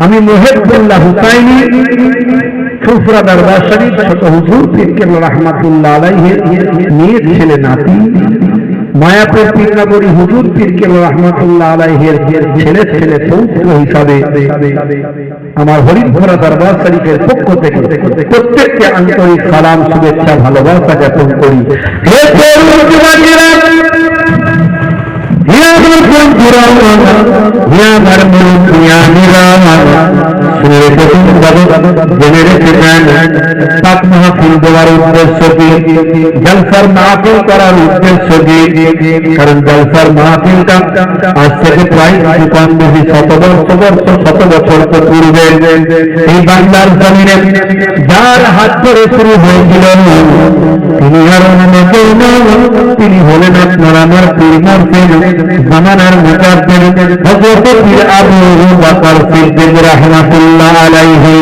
আমি মুহিবুল্লাহ হুসাইনি ফুরফুরা দরবার শরীফ ছোট হুজুর পীর কেবলা রাহমাতুল্লাহ আলাইহির নিয়ে ছেলে নাতি মায়াপুর পীরনগরী হুজুর পীর কেবলা রাহমাতুল্লাহ আলাইহির ছেলে ছেলে পৌত্র হিসাবে আমার হরিপুরা দরবার শরীফের পক্ষ থেকে প্রত্যেককে আন্তরিক সালাম শুভেচ্ছা ভালোবাসা জ্ঞাপন করি। হে তরুণ যুবকেরা, হে আমার বন্ধুরা, হে আমার মুরব্বিয়ানেরা, শুনে রেখেছেন জেনে রেখেছেন পাক মাহফিল দেওয়ার উদ্দেশ্য কি, জলসার মাহফিল করার উদ্দেশ্য কি? কারণ জলসার মাহফিলটা আজ থেকে প্রায় কম বেশি শত বছর পূর্বে এই বাংলার জমিনে যার হাত ধরে শুরু হয়েছিল তিনি আর অন্য কেউ নন, তিনি হলেন আপনার আমার পীর মুর্শিদ জামানার মুজাদ্দিদ হযরত পীর আবু বকর সিদ্দিক রাহমাতুল্লাহ আলাইহি।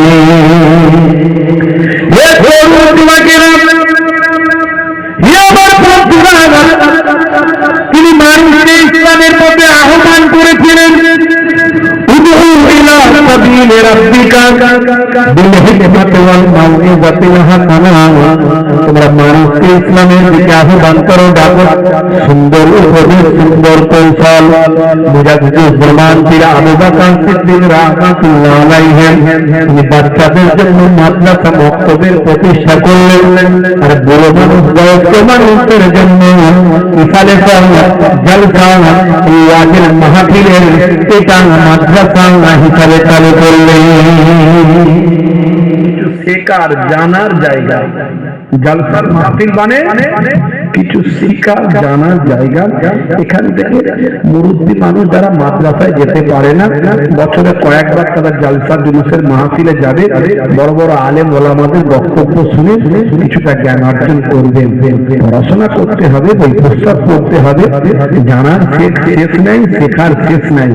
হে তরুণ যুবকেরা, হে আমার বন্ধুরা, তিনি মানুষকে ইসলামের পথে আহ্বান করেছিলেন। উদউ ইলা সাবিলি রাব্বিকা বিল হিকমাতি ওয়াল মাউইযাতিল হাসানা, তোমরা মানুষকে ইসলামের দিকে আহ্বান করো, ডাকো, সুন্দর উপদেশ, সুন্দর কৌশল। মুজাদ্দিদুল জামান পীর আবু বকর সিদ্দিক রাহমাতুল্লাহ আলাইহি তিনি বাচ্চাদের জন্য মাদ্রাসা মক্তবের প্রতিষ্ঠা করলেন, আর বড় মানুষ বয়স্ক মানুষের জন্য ইসালে জলসা এই ওয়াজের মাহফিলের এটা মাদ্রাসা হিসাবে চালু করলেন। শেখার জানার জায়গা, জলসার মাহফিল মানে কিছু শিকার জানার জায়গা। এখান থেকে মুরব্বী মানুষ যারা মাদ্রাসায় যেতে পারে না, বছরে কয়েকবার তারা জলসা জুলুসের মাহফিলে যাবে, বড় বড় আলেম ওলামাদের বক্তব্য শুনে কিছুটা জ্ঞান অর্জন করবেন। পড়াশোনা করতে হবে, বই পুস্তক পড়তে হবে, জানার শেষ নাই, শেখার শেষ নাই।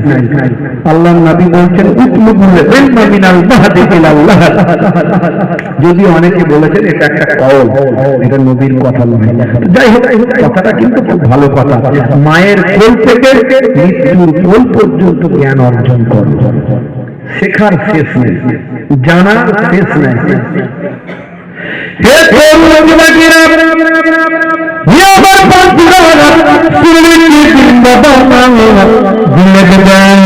আল্লাহর নবী বলছেন উতলুবুল ইলমা মিনাল মাহদি ইলাল লাহদ। যদি অনেকে বলেছেন এটা একটা কওল, এটা নবীর কথা নয়। যাই হোক, কথাটা কিন্তু খুব ভালো কথা। মায়ের কোল থেকে মৃত্যুর কোল পর্যন্ত জ্ঞান অর্জন করো, শেখার শেষ নেই, জানার শেষ নেই। হে তরুণ যুবকেরা, হে আমার বন্ধুরা, শুনলেন কি জিন্দাবাদ জিন্দাবাদ।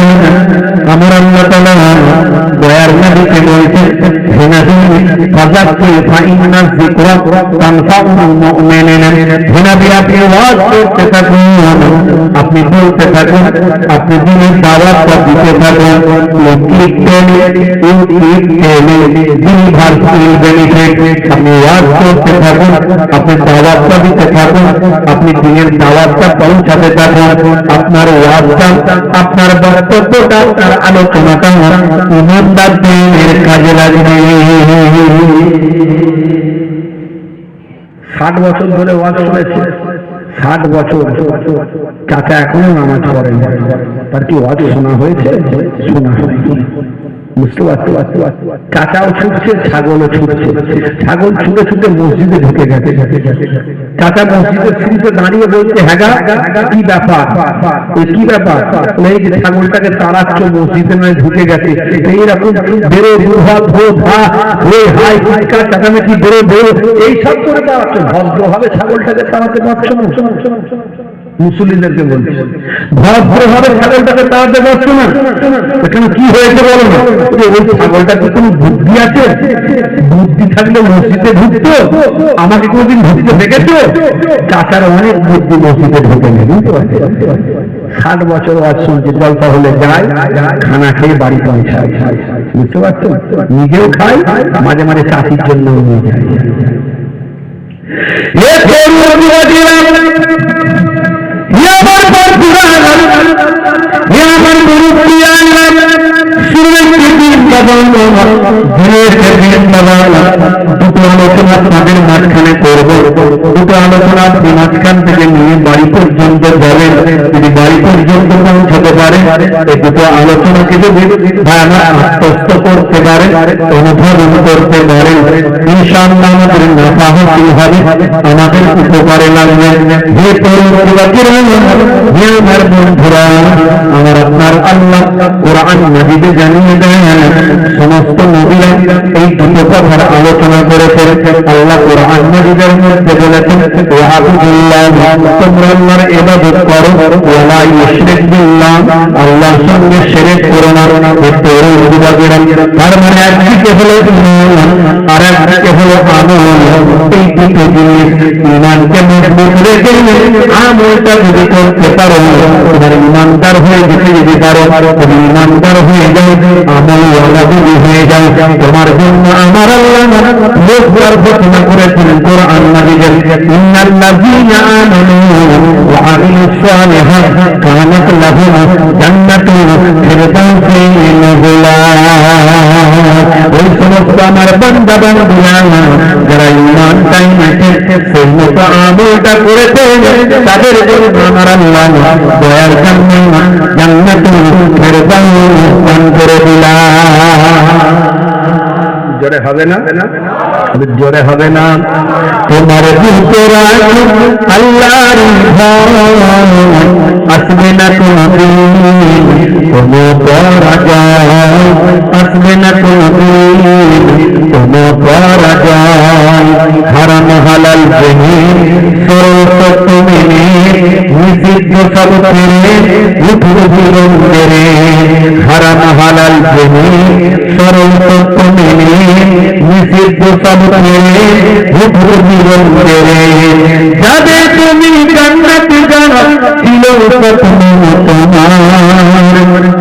আমার আল্লাহ তাআলা দয়ার নবীকে বলছেন, হে নবী ফাযাক্কির ফাইন্না যিকরা তানফাউল মুমিনিন। হে নবী আপনি ওয়াজ করতে থাকুন, আপনি বলতে থাকুন, আপনি দিনের দাওয়াত দিতে থাকুন। ইউনিভার্সাল বেনিফিট, আপনি ওয়াজ করতে থাকুন, আপনি দাওয়াতটা দিতে থাকুন, আপনি দিনের দাওয়াতটা পৌঁছাতে থাকুন। আপনার ওয়াজটা, আপনার বক্তব্যটা, আপনার আলোচনাটা ইমানদারদের কাজে লাগবে। 60 বছর ধরে ওয়াজ শুনেছে, 60 বছর চাচা এখনো নামাজ পড়েন, তার কি ওয়াজ শোনা হয়েছে? শোনা হয়নি। বুঝতে পারছো? চাচাও ছুটছে, ছাগলও ছুটছে। ছাগল ছুটে ছুটে মসজিদে ঢুকে গেছে। চাচা মসজিদের সিঁড়িতে দাঁড়িয়ে বলছে, হ্যাঁ কি ব্যাপার? কি ব্যাপার? এই যে ছাগলটাকে তাড়াচ্ছ, মসজিদে নয় ঢুকে গেছে, এইরকম বেরো চেঁচামেচি বেরো এইসব করে তাড়াচ্ছ, ভদ্রভাবে ছাগলটাকে তাড়াতে পারছো না। মুসলিমদেরকে বলছে ভদ্রভাবে ছাগলটাকে তাড়াতে পারছো না, এখানে কি হয়েছে বলো না? ওই ছাগলটার কি কোনো বুদ্ধি আছে? বুদ্ধি থাকলে মসজিদে ঢুকতো? আমাকে কোনদিন ঢুকতে দেখেছো? চাচার অনেক বুদ্ধি, মসজিদে ঢুকে নেই। 60 বছর ওয়াজ শুনছে, জলসা হলে যায়, খানা খেয়ে বাড়ি পৌঁছায়। বুঝতে পারছো? নিজেও খায়, মাঝে মাঝে চাষির জন্য নিয়ে যায়। দুটো আলোচনা তাদের মাঝখানে করবো, দুটো আলোচনা আপনি মাঝখান থেকে নিয়ে বাড়ি পর্যন্ত যাবেন। যদি বাড়ি পর্যন্ত পৌঁছাতে পারেন এই দুটো আলোচনাকে যদি আমার আত্মস্থ করতে পারে, অনুধাবন করতে পারে, ইনশাআল্লাহ আমাদের নাফাহতি হবে, আমাদের উপকারে লাগবে। যে আমার বন্ধুরা, আমার আপনার আল্লাহ কোরআন মাজিদে জানিয়ে দেন সমস্ত নবীরা এই দুটো কথার আলোচনা করেছেন। আল্লাহ কোরআন মাজিদের মধ্যে বলেছেন, তোমরা আল্লাহর ইবাদত করো, ওয়ালা ইউশরিক বিল্লাহ, আল্লাহর সঙ্গে শিরক করো না। তার মানে একদিকে হলো ঈমান আর একদিকে হলো আমল। এই দুটো জিনিস ঈমানকে মজবুত রেখে আমলটা যদি করতে পারো, তোমার ইমানদার হয়ে যেতে যদি পারো, তুমি ইমানদার হয়ে যাও, আমলওয়ালা যদি হয়ে যাও। তোমার জন্য আমার আল্লাহ লোকবার ঘোষণা করেছেন কোরআন মাজিদের, ইন্নাল্লাযীনা আমানু ওয়া আমিলুস সালিহাত কানাত লাহুম জান্নাতুল ফিরদাউসি নুজুলা। ওই সমস্ত আমার বান্দা বান্দীরা যারা ঈমানটা এনেছে, সেই মতো আমলটা করেছে, তাদের জন্য আমার আল্লাহ দয়ার জন্য জান্নাতুল ফিরদাউস দান করে দিলাম। জোরে হবে না? জোরে হবে না? তোমার ভিতরে আল্লাহর ভয় আসবে না কোনদিন, কোনো পরাজয় আসবে না কোনদিন, কোনো পরাজয়। হারাম হালাল জেনে সরল সত্য মেনে নিষিদ্ধ সব ছেড়ে উঠব জীবন মেরে। হারাম হালাল জেনে সরল সত্য মেনে নিষিদ্ধ সব ছেড়ে উঠব জীবন মেরে। যাবে তুমি জান্নাতে যারা ছিল প্রথম তোমার,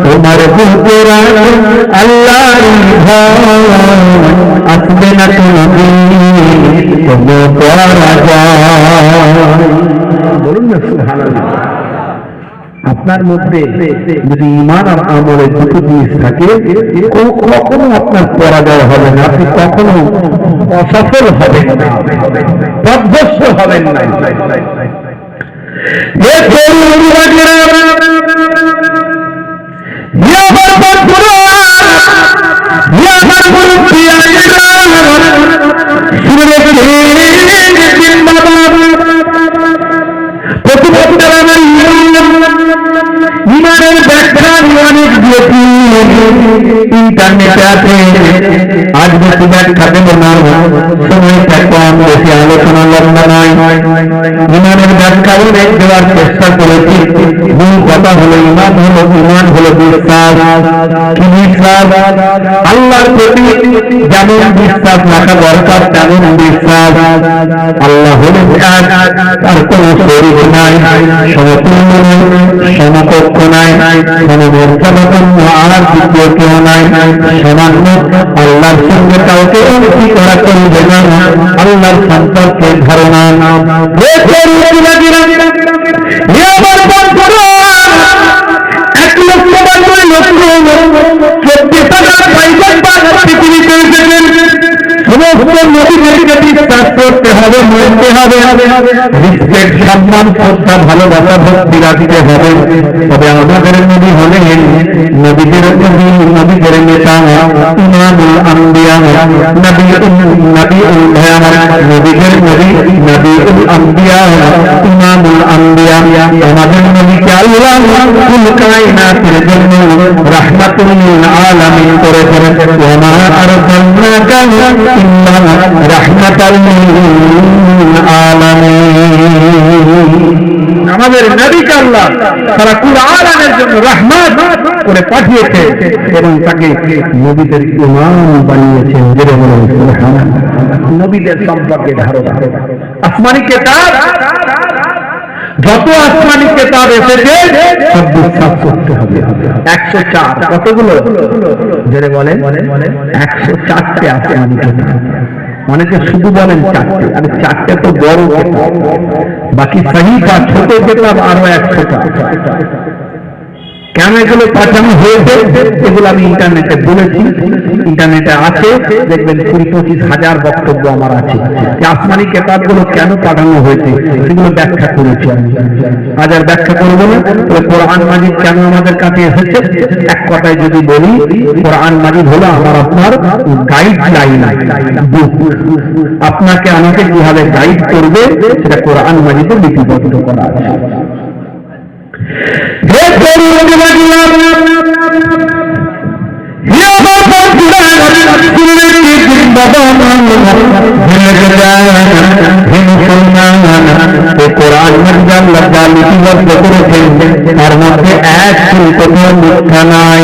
তোমার বুকের আল্লাহর ভয় আসবে না কোনদিন, কোনো পরাজয়। বলুন না সুবহানাল্লাহ। আপনার মধ্যে যদি ঈমান আর আমলের দুটো জিনিস থাকে, কখনো আপনার পরাজয় হবে না, আপনি কখনো অসফল হবেন না, পথভ্রষ্ট হবেন না। ইমানের ব্যাখ্যা অনেক দিয়েছি, ইন্টারনেটে আছে। আজ বেশি ব্যাখ্যা দেব না, সময়টা কম, বেশি আলোচনা লম্বা নয়। ইমানের ব্যাখ্যা অনেক দেওয়ার চেষ্টা করেছি। মূল কথা হলো ইমান হলো বিশ্বাস। কি বিশ্বাস? আল্লাহর প্রতি যেমন বিশ্বাস রাখা দরকার তেমন বিশ্বাস। আল্লাহ হলেন এক, তার কোন শরীক নাই, সমতুল্য নাই, সমকক্ষ নাই, সমমর্যাদাপূর্ণ আর দ্বিতীয় কেউ নাই, সামান্য। আল্লাহর সঙ্গে কাউকে অংশী করা চলবে না, আল্লাহর সম্পর্কে ধারণা এক লক্ষ পৃথিবীতে সমস্ত নবীদেরকে বিশ্বাস করতে হবে, মানতে হবে, রিসপেক্ট, সম্মান, শ্রদ্ধা, ভালোবাসা, ভক্তি রাখতে হবে। তবে আমাদের নবী হলেন নবীদের নবী, নবীদের নেতা, ইমামুল আম্বিয়া, নবীদের নবী, নবীউল আম্বিয়া, ইমামুল আম্বিয়া। আমাদের নবীকে আল্লাহ কুল কায়নাতের জন্য রাহমাতুল লিল আলামিন করেছেন। ওয়া মা আরসালনাকা ইল্লা রাহমাতাল লিল আলামিন। আমাদের নবীকে আল্লাহ সারা কুরআনের জন্য রহমত করে পাঠিয়েছে এবং তাকে নবীদের ইমাম বানিয়েছেন। যেটা বলেন সুবহানাল্লাহ। নবীদের সম্পর্কে ধারণা, আসমানি কিতাব, যত আসমানি কিতাব এসেছে সব বিশ্বাস করতে হবে। 104 কতগুলো? যেটা বলেন 104টে আসমানি কিতাব। অনেকে শুধু বলেন 4টে, আর 4টে তো বড় কিতাব, বাকি সহিফা ছোট কিতাব আরো 100টা। কেন এগুলো পাঠানো হয়েছে এগুলো আমি ইন্টারনেটে বলেছি, ইন্টারনেটে আছে, দেখবেন 20-25 হাজার বক্তব্য আমার আছে। আসমানি কেতাবগুলো কেন পাঠানো হয়েছে সেগুলো ব্যাখ্যা করেছি আমি, আজ আর ব্যাখ্যা করবো না। কোরআন মাজিদ কেন আমাদের কাছে এসেছে, এক কথায় যদি বলি, কোরআন মাজিদ হলো আমার আপনার গাইডলাইন বুক। আপনাকে আমাকে কিভাবে গাইড করবে সেটা কোরআন মাজিদে লিপিবদ্ধ করা আছে। কোরআন লিপিবদ্ধ করেছেন, তার মধ্যে এক চুল কোথাও মিথ্যা নাই,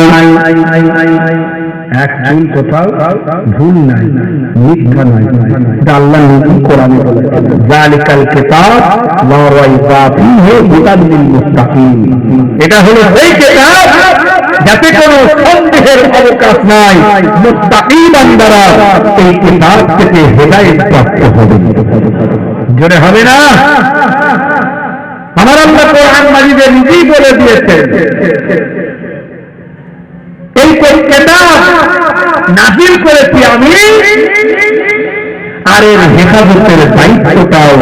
এক চুল কোথাও ভুল নাই, মিথ্যা নাই। আল্লাহ নিজে কোরআনে বলেছেন, যালিকাল কিতাব লা রাইবা ফীহি হুদাল লিল মুত্তাকিন। এটা হলো সেই কিতাব যাতে কোনো সন্দেহের অবকাশ নাই, মুত্তাকি বান্দারা এই কিতাব থেকে হেদায়েত প্রাপ্ত হবে। জোরে হবে না? আমার আল্লাহ কোরআন মাজিদে নিজেই বলে দিয়েছেন, এই কিতাব নাযিল করেছি আমি, আর এর হেফাজতের দায়িত্বটাও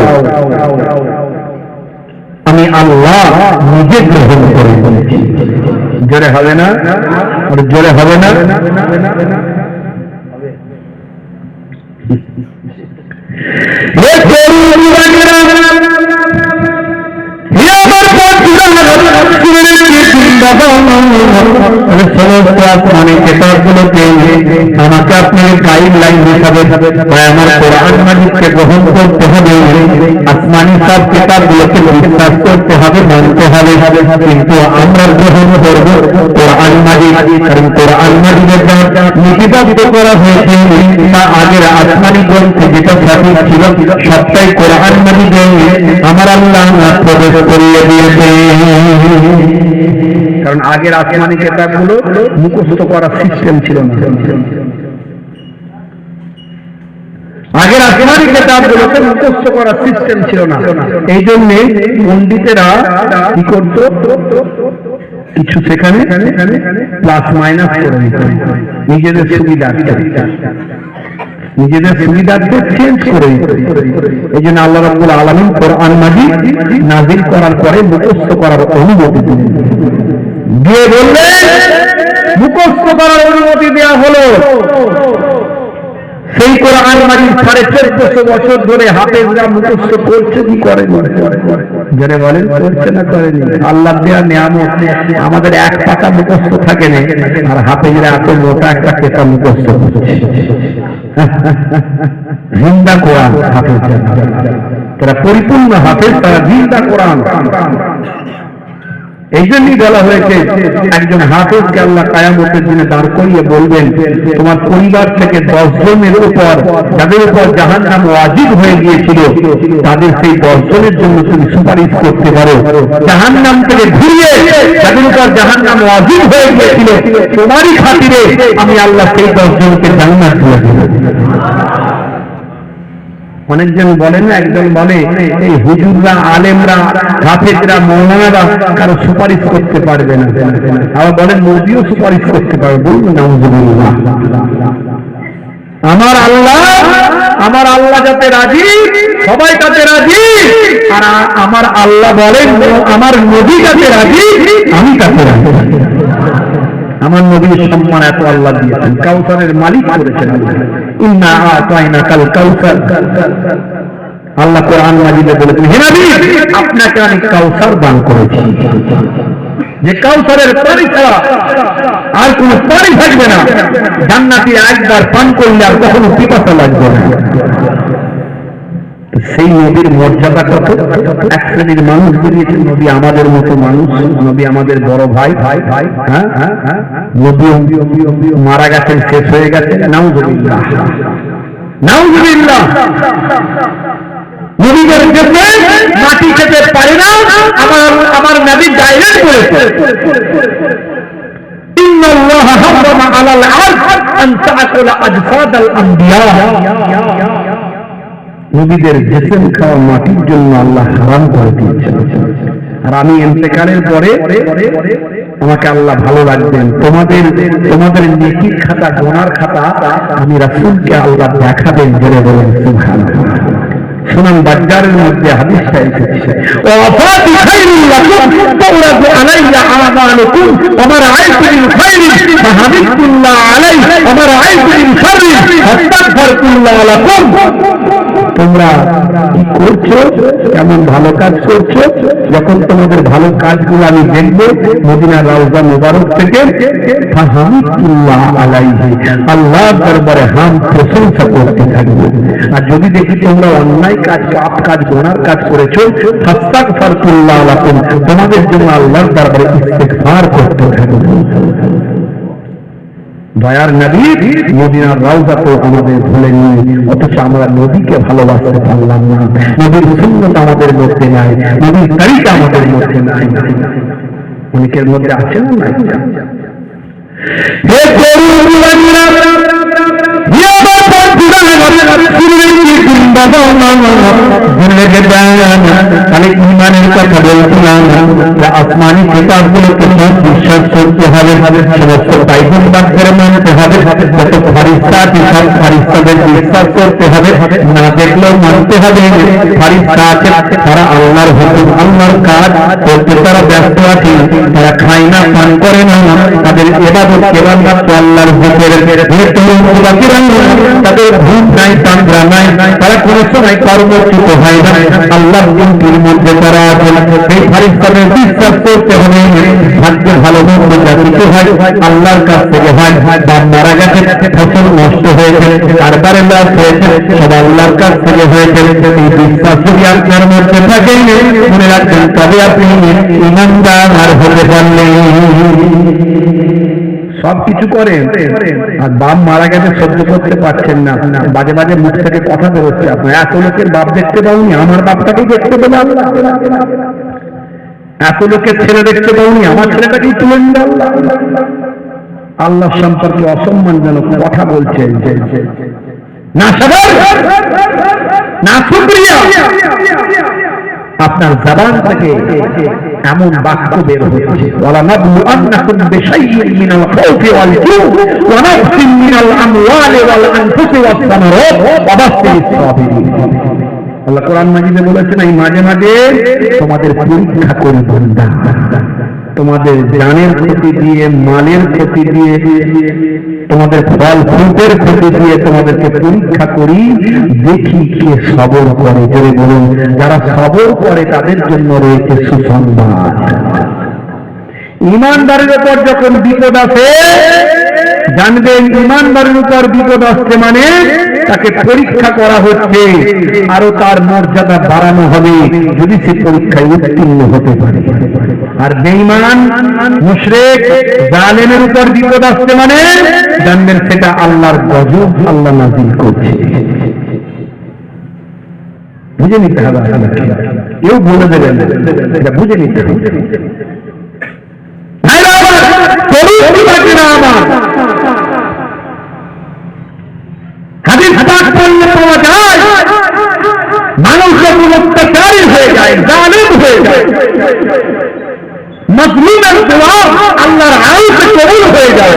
আমি আল্লাহ নিজে গ্রহণ করে বলেছি। জোরে হবে না? আর জোরে হবে না? আমাকে আপনি গাইডলাইন হিসাবে আমার কোরআন মাজিদকে গ্রহণ করতে হবে, আসমানি সব কিতাবগুলোকে বিশ্বাস করতে হবে, মানতে হবে, কিন্তু আমরা গ্রহণ করব কোরআন মাজিদ। কারণ কোরআন মাজিদের যা লিপিবদ্ধ করা হয়েছে তা আগের আসমানি গ্রন্থে যেটা সঠিক ছিল সবটাই কোরআন মাজিদে আমার আল্লাহ প্রবেশ করিয়ে দিয়েছে। কারণ আগের আসমানি কিতাবগুলো মুখস্থ করার সিস্টেম ছিল না, আগের আসমানি কিতাবগুলোতে মুখস্থ করার সিস্টেম ছিল না। এই জন্য পণ্ডিতেরা কি করত, কিছু সেখানে প্লাস মাইনাস করে দিত নিজেদের সুবিধার্থে, নিজেদের সুবিধার্থে চেঞ্জ করে দিত। এই জন্য আল্লাহ রাব্বুল আলামিন কোরআন মাজিদ নাযিল করার পরে মুখস্থ করার অনুমতি দিলেন, দিয়ে বললেন মুখস্থ করার অনুমতি দেওয়া হলো। সেই কোরআন মাজিদ 1450 বছর ধরে হাফেজরা মুখস্থ করছে কি করে? যারা বলেন করছে না করেনি। আল্লাহ দেয়া নিয়ামত, আমাদের এক পাতা মুখস্থ থাকে না, আর হাফেজরা এত মোটা একটা কিতাব মুখস্থ করছে। জিন্দা কোরআন হাফেজ, তারা পরিপূর্ণ হাফেজ, তারা জিন্দা কোরআন। এই জন্যই বলা হয়েছে একজন হাফেজকে আল্লাহ কিয়ামতের দিনে দাঁড় করিয়ে বলবেন, তোমার পরিবার থেকে 10 জনের উপর যাদের উপর জাহান্নাম ওয়াজিব হয়ে গিয়েছিল তাদের সেই 10 জনের জন্য তুমি সুপারিশ করতে পারো। জাহান্নাম থেকে ঘুরিয়ে যাদের উপর জাহান্নাম ওয়াজিব হয়ে গিয়েছিল তোমারই খাতিরে আমি আল্লাহ সেই 10 জনকে জান্নাত দিয়ে দেব। অনেকজন বলেন না, একজন বলে এই হুজুররা, আলেমরা, হাফেজরা, মৌলানারা কারো সুপারিশ করতে পারবে না, আবার বলেন নবীও সুপারিশ করতে পারবে। বলুন নাউযুবিল্লাহ। আমার আল্লাহ যাতে রাজি সবাই তাতে রাজি, আর আমার আল্লাহ বলেন আমার নবী যাতে রাজি আমি তাতে রাজি। আমার নবীর সম্মান এত আল্লাহ দিয়েছেন, কাউসারের মালিক করেছেন ইন্না আতাইনাকাল কাউসার। আল্লাহ কোরআন মাজিদে বলেছেন, হে নবী আপনাকে আমি কাউসার দান করেছি, যে কাউসারের পানি ছাড়া আর কোন পানি থাকবে না, জান্নাতি একবার পান করলে আর কখনো পিপাসা লাগবে না। সেই নবীর মর্যাদা কত! এক শ্রেণীর মানুষ বেরিয়েছে, নবী আমাদের মতো মানুষ, নবী আমাদের বড় ভাই, হ্যাঁ নবী মারা গেছেন, শেষ হয়ে গেছে, নাউযুবিল্লাহ নাউযুবিল্লাহ। নবীদের দেশে মাটি খেতে পারে না, আমার নবী ডাইরেক্ট বলেছে ইন্নাল্লাহা হারামা আলাল আরশ আন তা'কুলা আজসাদাল আমবিয়া। নবীদের জিসম খাওয়া মাটির জন্য আল্লাহ হারাম করে দিয়েছেন। আর আমি ইন্তেকালের পরে আমাকে আল্লাহ ভালো রাখবেন, তোমাদের নেকির খাতা গুনার খাতা আমি রাসূলকে আল্লাহ দেখাবেন। জোরে বলেন সুবহানাল্লাহ। সুনান বাজ্জারের মধ্যে হাদিসটা এসেছে, ওয়াফাতি খায়রুল লাকুম তাওরাতু আলাইয়া আমালুকুম ওয়া রাআইতু মিন খায়রিন ফাহামিদুল্লাহ আলাইহি ওয়া রাআইতু মিন শাররিন ফাস্তাগফিরুল্লাহ লাকুম। তোমরা কি করছো, কেমন ভালো কাজ করছো, যখন তোমাদের ভালো কাজগুলো আমি দেখবো মদিনা রওজা মুবারক থেকে ফাহামিদুল্লাহ আলাইহি, আল্লাহর দরবারে হাম প্রশংসা করতে থাকবো। আর যদি দেখি তোমরা অন্যায় কাজ, পাপ কাজ, গুনার কাজ করেছো, ফাস্তাগফিরুল্লাহ লাকুম, তোমাদের জন্য আল্লাহর দরবারে ইস্তিগফার করতে থাকবো। দয়ার নবী মদিনার রওজা তো আমাদের ভুলেনি, অথচ আমরা নবীকে ভালোবাসতে পারলাম না। নবীর সুন্নাত আমাদের মধ্যে নাই, নবীর তরিকা আমাদের মধ্যে নাই। অনেকের মধ্যে আছে না নাই? হে গরুওয়ালা ইয়া বাবা খালি ইমানের কথা বলছিলাম, আসমানি কিতাবগুলোকে বিশ্বাস করতে হবে, সমস্ত পয়গম্বরদের মানতে হবে, যত ফেরেশতা আছে সব ফেরেশতাদের বিশ্বাস করতে হবে, না দেখলেও মানতে হবে। ফেরেশতা আছে তারা আল্লাহর হুকুম, আল্লাহর কাজ করতে তারা ব্যস্ত আছে, তারা খায় না, পান করে না, তাদের ইবাদত কেবল মাত্র আল্লাহর হুকুমের। তাদের ঘুম নাই, তান্দ্রা নাই, তারা কোনো সময় কর্মচ্যুত হয় না, আল্লাহর হুকুমের মধ্যে তারা আছেন। এই ফেরেশতাদের বিশ্বাস করতে হবে। ভাগ্য ভালো মন্দ যা কিছু হয় আল্লাহর কাছ থেকে হয়। বাপ মারা গেছে, ফসল নষ্ট হয়েছে, কারবারে লস হয়েছে, সব আল্লাহর কাছ থেকে হয়েছে। এই বিশ্বাস যদি আপনার মধ্যে থাকে মনে রাখবেন, তবে আপনি ঈমানদার হতে পারলেন। সবকিছু করেন আর বাপ মারা গেছে সহ্য করতে পারছেন না, বাজে বাজে মুখ থেকে কথা বেরোচ্ছে আপনার। এত লোকের বাপ দেখতে পাওনি, আমার বাপটাকেই দেখতে পেলে আল্লাহ। এত লোকের ছেলে দেখতে পাওনি, আমার ছেলেটাকেই তুলে নিল আল্লাহ। আল্লাহ সম্পর্কে অসম্মানজনক কথা বলছেন, না সবার না শুকরিয়া। আপনার জবান থেকে এমন বাক্য বের হচ্ছে, ওয়ালা নাবলুআন্নাকুম বিশাইইন মিনাল খাউফি ওয়াল জু'i ওয়া নাকসিন মিনাল আমওয়ালি ওয়াল আনফুসি ওয়াস সামারাত ওয়া বাশশিরিস সাবিরিন। আল্লাহ কোরআন মাজিদে বলেছেন, এই মাঝে মাঝে তোমাদের পরীক্ষা করি বান্দা, তোমাদের জানের ক্ষতি দিয়ে, মালের ক্ষতি দিয়ে, তোমাদের ফল ফুলের ক্ষতি দিয়ে তোমাদেরকে পরীক্ষা করি, দেখি কে সবর করে। জোরে বলুন, যারা সবর করে তাদের জন্য রয়েছে সুসংবাদ। ইমানদারের উপর যখন বিপদ আসে জানবেন, ইমানদারের উপর বিপদ আসছে মানে তাকে পরীক্ষা করা হচ্ছে, আরো তার মর্যাদা বাড়ানো হবে যদি সে পরীক্ষায় উত্তীর্ণ হতে পারে। আর বেঈমান, মুশরিক, জালেমের উপর বিপদ আসছে মানে জানবেন সেটা আল্লাহর গজব, আল্লাহ নাযিল করছে। বুঝে নিতে হবে, কেউ বলে দেবেন এটা বুঝে নিতে হবে। হাদিস পাক পড়লে পাওয়া যায় মানুষ যখন অত্যাচারী হয়ে যায়, জালিম হয়ে যায়, মাজলুমের দোয়া আল্লাহর আরশে কবুল হয়ে যায়।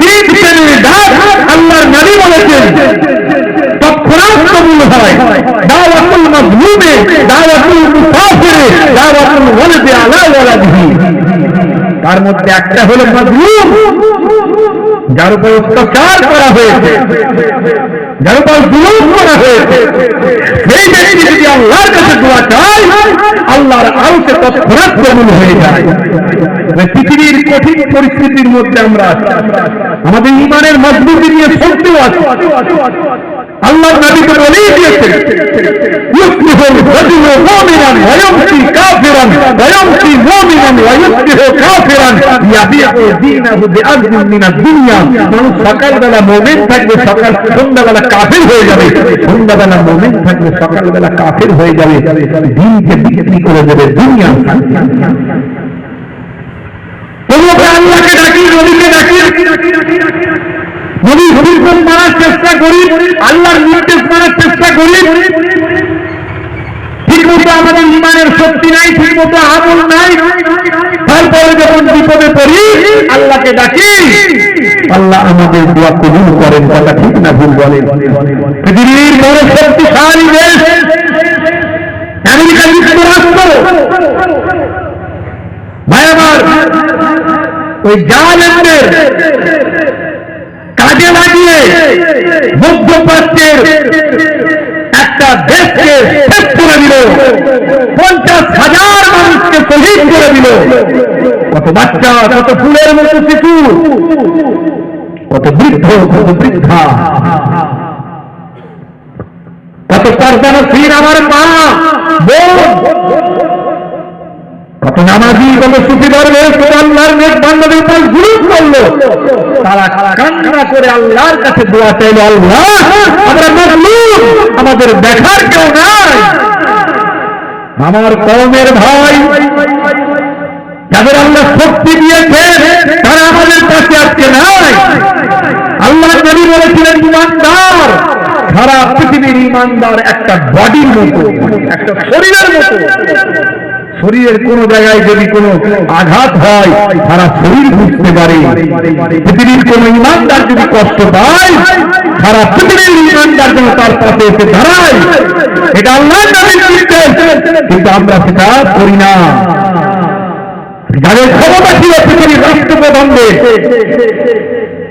তিন শ্রেণীর ডাক আল্লাহর নবী বলেছেন তৎক্ষণাৎ কবুল হয়। দাওয়াতুল মাজলুমে, দাওয়াতুল মুসাফিরে, দাওয়াতুল ওয়ালিদি আলা ওয়ালিদিহি। তার মধ্যে একটা হলো মাজলুম, যার উপর অত্যাচার করা হয়েছে, যার উপর জুলুম করা হয়েছে, সেই ব্যক্তি যদি আল্লাহর কাছে দোয়া চায় আল্লাহর আরশে তৎক্ষণাৎ কবুল হয়ে যায়। পৃথিবীর কঠিন পরিস্থিতির মধ্যে আমরা আছি, আমাদের ঈমানের মজবুতি নিয়ে সত্যও আছে। আল্লাহর নবী তো বলেই দিয়েছেন, ইউসলিহুল রাজুলু মুমিনান ওয়া ইউমসি কাফিরান ওয়া ইউমসি মুমিনান ওয়া ইউসলিহু কাফিরান ইয়াবিউ দীনাহু বিআরদিন মিনাদ দুনিয়া। মানুষ সকালবেলা মুমিন থাকবে, সন্ধ্যাবেলা কাফির হয়ে যাবে, সন্ধ্যাবেলা মুমিন থাকবে, সকালবেলা কাফির হয়ে যাবে, দিনকে বিক্রি করে দেবে দুনিয়া। তোমরা আল্লাহকে ডাকি, নবীকে ডাকি, নবীর হুকুম মানার চেষ্টা করি, আল্লাহর নির্দেশ মানার চেষ্টা করি, ঠিক মতো আমাদের ইমানের শক্তি নাই, ঠিক মতো আমল নাই, তারপরে যখন বিপদে পড়ি আল্লাহকে ডাকি, আল্লাহ আমাদের দোয়া কবুল করেন। কথা ঠিক না ভুল বলেন? পৃথিবীর বড় শক্তিশালী দেশ আমেরিকা যুক্তরাষ্ট্র, ভাই আমার, ওই জালেমদের কাজে লাগিয়ে মধ্যপ্রাচ্যের একটা দেশকে শেষ করে দিল, 50,000 মানুষকে শহীদ করে দিল। কত বাচ্চা, কত ফুলের মতো শিশু, কত বৃদ্ধ, কত বৃদ্ধা, কত পর্দানশীল আমার মা বোন, কত নামাজি, কত সুফিদার আল্লাহর নেক বান্দাদের উপর জুলুম করলো। তারা কান্না করে আল্লাহর কাছে দোয়া চাইল, আল্লাহ আমরা মজলুম, আমাদের দেখার কেউ নাই। আমার কওমের ভাই যাদের আল্লাহ শক্তি দিয়েছে তারা আমাদের কাছে আজকে নাই। আল্লাহ নবী বলেছিলেন ইমানদার সারা পৃথিবীর ইমানদার একটা বডির মতো, একটা শরীরের মতো। শরীরের কোন জায়গায় যদি কোনো আঘাত হয় সারা শরীর বুঝতে পারে। পৃথিবীর কোন ইমানদার যদি কষ্ট পায় সারা পৃথিবীর ইমানদার যেন তার পাশে এসে দাঁড়ায়। এটা আল্লাহর নবীর নির্দেশ, কিন্তু আমরা সেটা করি না। যাদের ক্ষমতা ছিল পৃথিবীর রাষ্ট্রপ্রধানদের,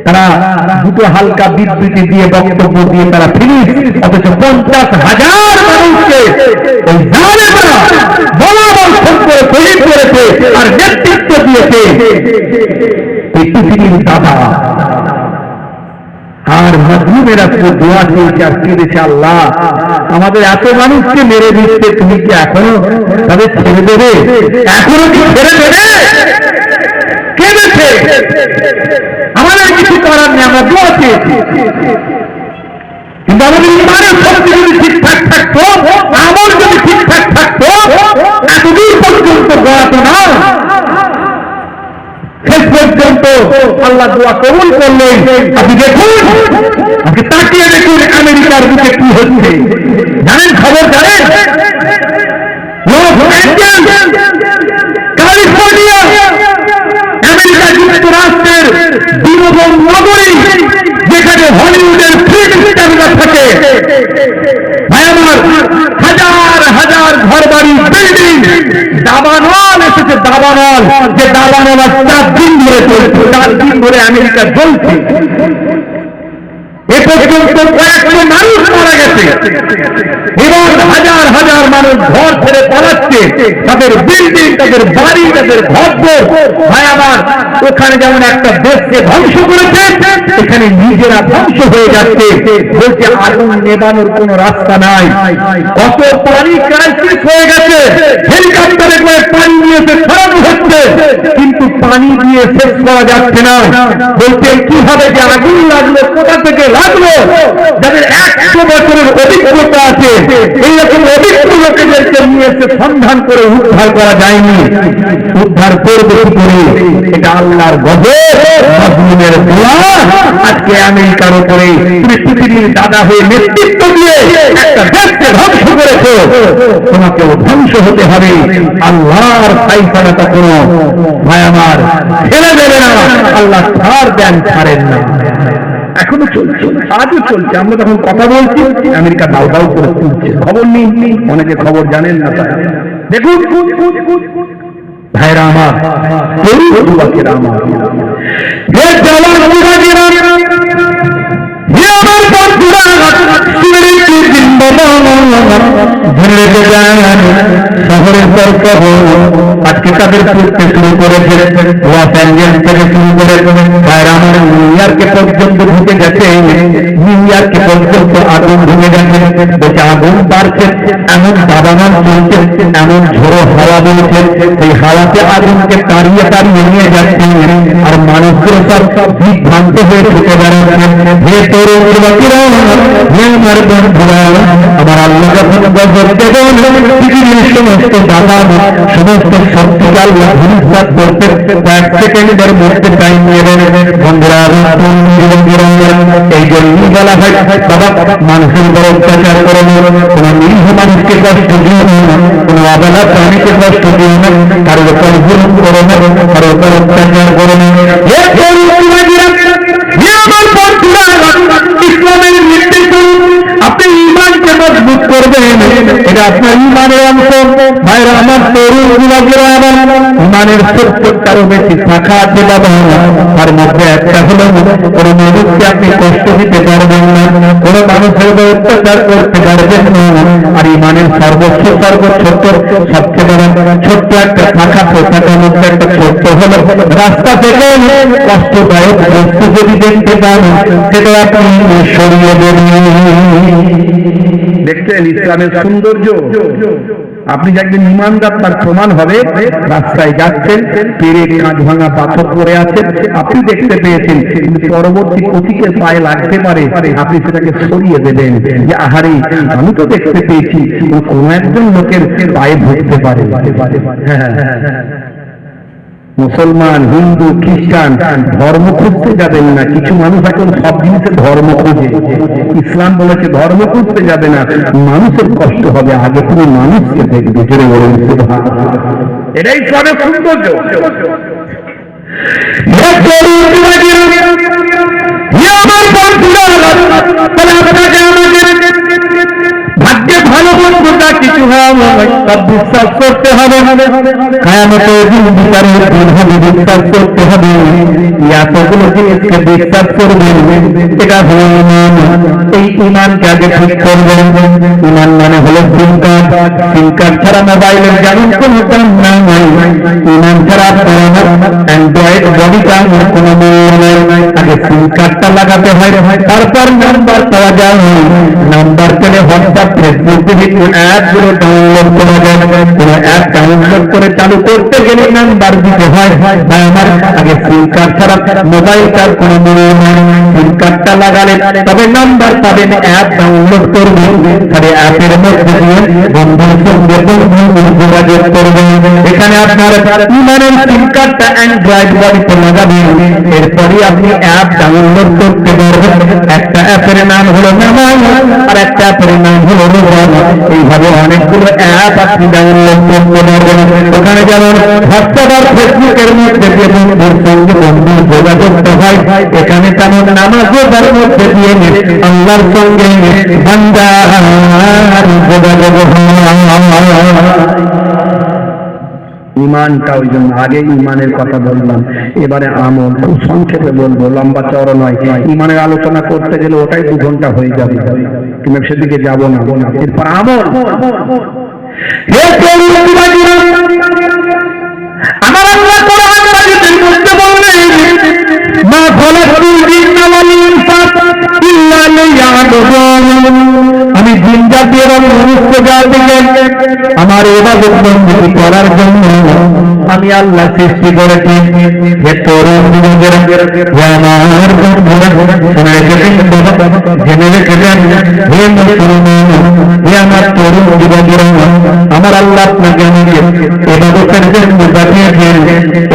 তারা দুটো হালকা বিবৃতি দিয়ে বক্তব্য দিয়ে তারা ফিনিশ, অথচ 50,000 মানুষকে ওই জালেমরা বলাবর্ষণ করে শহীদ করেছে আর নেতৃত্ব দিয়েছে এই পৃথিবীর দাদা। আর মজলুমেরা শুধু দোয়া চেয়েছে আর কেঁদেছে, আল্লাহ আমাদের এত মানুষকে মেরে দিচ্ছে, তুমি কি এখনো তাদের ছেড়ে দেবে? এখনো কি ছেড়ে দেবে? কেঁদেছে। আমাদের কিছু করার নেই, আমরা দোয়া চেয়েছি, কিন্তু আমাদের ইমানের শক্তি যদি ঠিকঠাক থাকতো, আমল যদি ঠিকঠাক থাকতো, এতদূর পর্যন্ত গড়াতো না। শেষ পর্যন্ত আল্লাহ দোয়া কবুল করলেন। আপনি দেখুন, আপনি তাকিয়ে দেখুন আমেরিকার বুকে কি হচ্ছে। জানেন খবর? জানেন ক্যালিফোর্নিয়া আমেরিকা যুক্তরাষ্ট্রের বিনোদন নগরী, যেখানে হলিউডের ফিল্ম স্টাররা থাকে, ভাই আমার, হাজার হাজার ঘর বাড়ি বিল্ডিং দাবানল এসেছে। দাবানল, যে দাবানল 4 দিন ধরে চলছে, 4 দিন ধরে আমেরিকা চলছে। এ পর্যন্ত কয়েকশো মানুষ মারা গেছে এবং হাজার হাজার মানুষ ঘর ছেড়ে পালাচ্ছে। তাদের বিল্ডিং, তাদের বাড়ি, তাদের ঘর, ভাই আমার, ওখানে যেমন একটা দেশকে ধ্বংস করেছে, এখানে নিজেরা ধ্বংস হয়ে যাচ্ছে। বলছে আগুন নেবানোর কোন রাস্তা নাই। কত পানি ক্রাইসিস হয়ে গেছে, হেলিকপ্টারে করে পানি নিয়ে এসে ছড়ানো হচ্ছে, কিন্তু পানি দিয়ে শেষ করা যাচ্ছে না। বলছে কিভাবে যে আগুন লাগলো, কোথা থেকে লাগলো? যাদের 100 বছরের অভিজ্ঞতা আছে, এইরকম অভিজ্ঞ লোকেদেরকে নিয়ে এসে সন্ধান করে উদ্ধার করা যায়নি। উদ্ধার করবে কি করে? এটা আল্লাহর গজব, মজলুমের দোয়া। আজকে আমেরিকার উপরে তুমি পৃথিবীর দাদা হয়ে নেতৃত্ব দিয়ে একটা দেশকে ধ্বংস করেছো, তোমাকেও ধ্বংস হতে হবে। আল্লাহর ফায়সালাটা কোনো ভাই আমার ছেড়ে দেবে না। আল্লাহ ছাড় দেন, ছাড়েন না। এখনো চলছে, আজও চলছে। আমরা যখন কথা বলছি আমেরিকা দাও দাও করে চলছে। খবর নেই, অনেকে খবর জানেন না। তাই দেখুন ভাইরা আমার, যুবকেরা আমার, শহরের পর শহর আজকে তাদের পড়তে শুরু করেছে। লস অ্যাঞ্জেলস থেকে শুরু করে আমার নিউ ইয়র্কে পর্যন্ত ঢুকে গেছে। নিউ ইয়র্কে পর্যন্ত আগুন ঢুকে গেছে। বলছে আগুন বাড়ছে, এমন দাবানল চলছে, এমন ঝোড়ো হাওয়া বলছে, সেই হাওয়াতে আগুনকে তাড়িয়ে তাড়িয়ে নিয়ে যাচ্ছে। আর মানুষগুলো সব বিভ্রান্ত হয়ে ঢুকে বেড়াচ্ছে। হে তরুণ যুবকেরা, হে আমার বন্ধুরা, আমার আল্লাহ যখন গজব দেবেন পৃথিবীর সমস্ত বাগান সমস্ত শক্তিকে আল্লাহ ধূলিসাৎ করতে কয়েক সেকেন্ডের মধ্যে টাইম নেবেন। বন্ধুরা এই জন্যই বলা হয় বাবা মানুষের উপর অত্যাচার করো না, কোন নিরীহ মানুষকে কষ্ট দিও না, কোন অবলা প্রাণীকে কষ্ট দিও না, কারোর উপর জুলুম করো না, কারোর উপর অত্যাচার করো না। ইসলামের নির্দেশ আপনি ইমানকে মজবুত করবেন, এটা আপনার ইমানের অংশ। ভাইরা আমার তরুণ যুবকেরা, ইমানের 70টারও বেশি শাখা আছে বাবা, তার মধ্যে একটা হলো কোন মানুষকে আপনি কষ্ট দিতে পারবেন না, কোন মানুষের উপর অত্যাচার করতে পারবেন না। আর ইমানের সর্বোচ্চ সবচেয়ে বড় ছোট্ট একটা শাখা, পোশাকের মধ্যে একটা ছোট্ট হলো রাস্তা থেকে কষ্টদায়ক বস্তু যদি দেখতে পান সেটা আপনি সরিয়ে দেবেন। দেখছেন ইসলামের সৌন্দর্য। আপনি যে একজন ইমানদার তার প্রমাণ হবে, রাস্তায় যাচ্ছেন পেরে কাঁচ ভাঙা পাথর পড়ে আছেন, আপনি দেখতে পেয়েছেন, কিন্তু পরবর্তী পথিকের পায়ে লাগতে পারে, আপনি সেটাকে সরিয়ে দেবেন যে আহারে আমি তো দেখতে পেয়েছি কোন একজন লোকের পায়ে ধরতে পারে। মুসলমান, হিন্দু, খ্রিস্টান ধর্ম খুঁজতে যাবেন না। কিছু মানুষ এখন সব জিনিসে ধর্ম খুঁজে। ইসলাম বলেছে ধর্ম খুঁজতে যাবে না, মানুষের কষ্ট হবে, আগে তুমি মানুষকে দেখবে। জোরে বলুন সুবহানাল্লাহ। এটাই ইসলামের সৌন্দর্য। ভাগ্যে ভালো বন্ধুটা কিছু বিশ্বাস করতে হবে, কিয়ামতের দিন বিচারের দিন হবে, বিশ্বাস করতে হবে। এতগুলো জিনিসকে বিশ্বাস করবেন, এটা হলো ঈমান। এই ঈমানকে আগে ঠিক করবেন। ঈমান মানে হলো সিম কার্ড। সিম কার্ড ছাড়া মোবাইলের যেমন কোনো দাম নাই, ঈমান ছাড়া অ্যান্ড্রয়েড বডিটা কোনো মূল্য নাই। আগে সিম কার্ডটা লাগাতে হয়, তারপর নাম্বার পাওয়া যায়। নাম্বার পেলে হোয়াটসঅ্যাপ, ফেসবুক বিভিন্ন অ্যাপগুলো ডাউনলোড করা যায়। কোনো অ্যাপ ডাউনলোড করে চালু করতে গেলে নাম্বার দিতে হয়। আমার আগে সিম কার্ড ছাড়া মোবাইলটার কোনো মূল্য নাই। সিম কার্ডটা লাগালে তবে নাম্বার পাবেন, অ্যাপ ডাউনলোড করবেন, তাহলে অ্যাপের মধ্যে দিয়ে বন্ধুর সঙ্গে যোগাযোগ করবেন। এখানে আপনার ইমানের সিম কার্ডটা অ্যান্ড্রয়েড বডিতে লাগাবেন, এরপরই আপনি অ্যাপ ডাউনলোড করতে পারবেন। একটা অ্যাপের নাম হলো নামাজ, আর একটা অ্যাপের নাম হলো রোজা। এইভাবে অনেকগুলো অ্যাপ আপনি ডাউনলোড করতে পারবেন। ওখানে যেমন হোয়াটসঅ্যাপ আর ফেসবুকের মধ্যে দিয়ে বন্ধুর সঙ্গে বন্ধুর যোগাযোগটা হয়, এখানে তেমন নামাজও তার মধ্যে দিয়ে আল্লাহর সঙ্গে বান্দার যোগাযোগ হয়। ইমানটা ওই জন্য আগে ইমানের কথা বললাম, এবারে আমল খুব সংক্ষেপে বলবো, লম্বা চওড়া নয়। ইমানের আলোচনা করতে গেলে ওটাই 2 ঘন্টা হয়ে যাবে, কিন্তু সেদিকে যাবো না। এরপর আমল। আমার আল্লাহ কোরআন মাজিদের মধ্যে বললেন, মা খালাকুল জিন্না ওয়াল ইনসা ইল্লা লিয়াবুদুন। আমি জিন জাতি এবং মনুষ্য জাতিকে আমার ইবাদত বন্দেগী করার জন্য আমি আল্লাহ সৃষ্টি করেছি। হে তরুণ যুবকেরা, হে আমার বন্ধুরা, শুনে রেখেছেন, জেনে রেখেছেন, হে মুসলমান, হে আমার তরুণ যুবকেরা, আমার আল্লাহ আপনাকে আমাকে ইবাদতের জন্য পাঠিয়েছেন।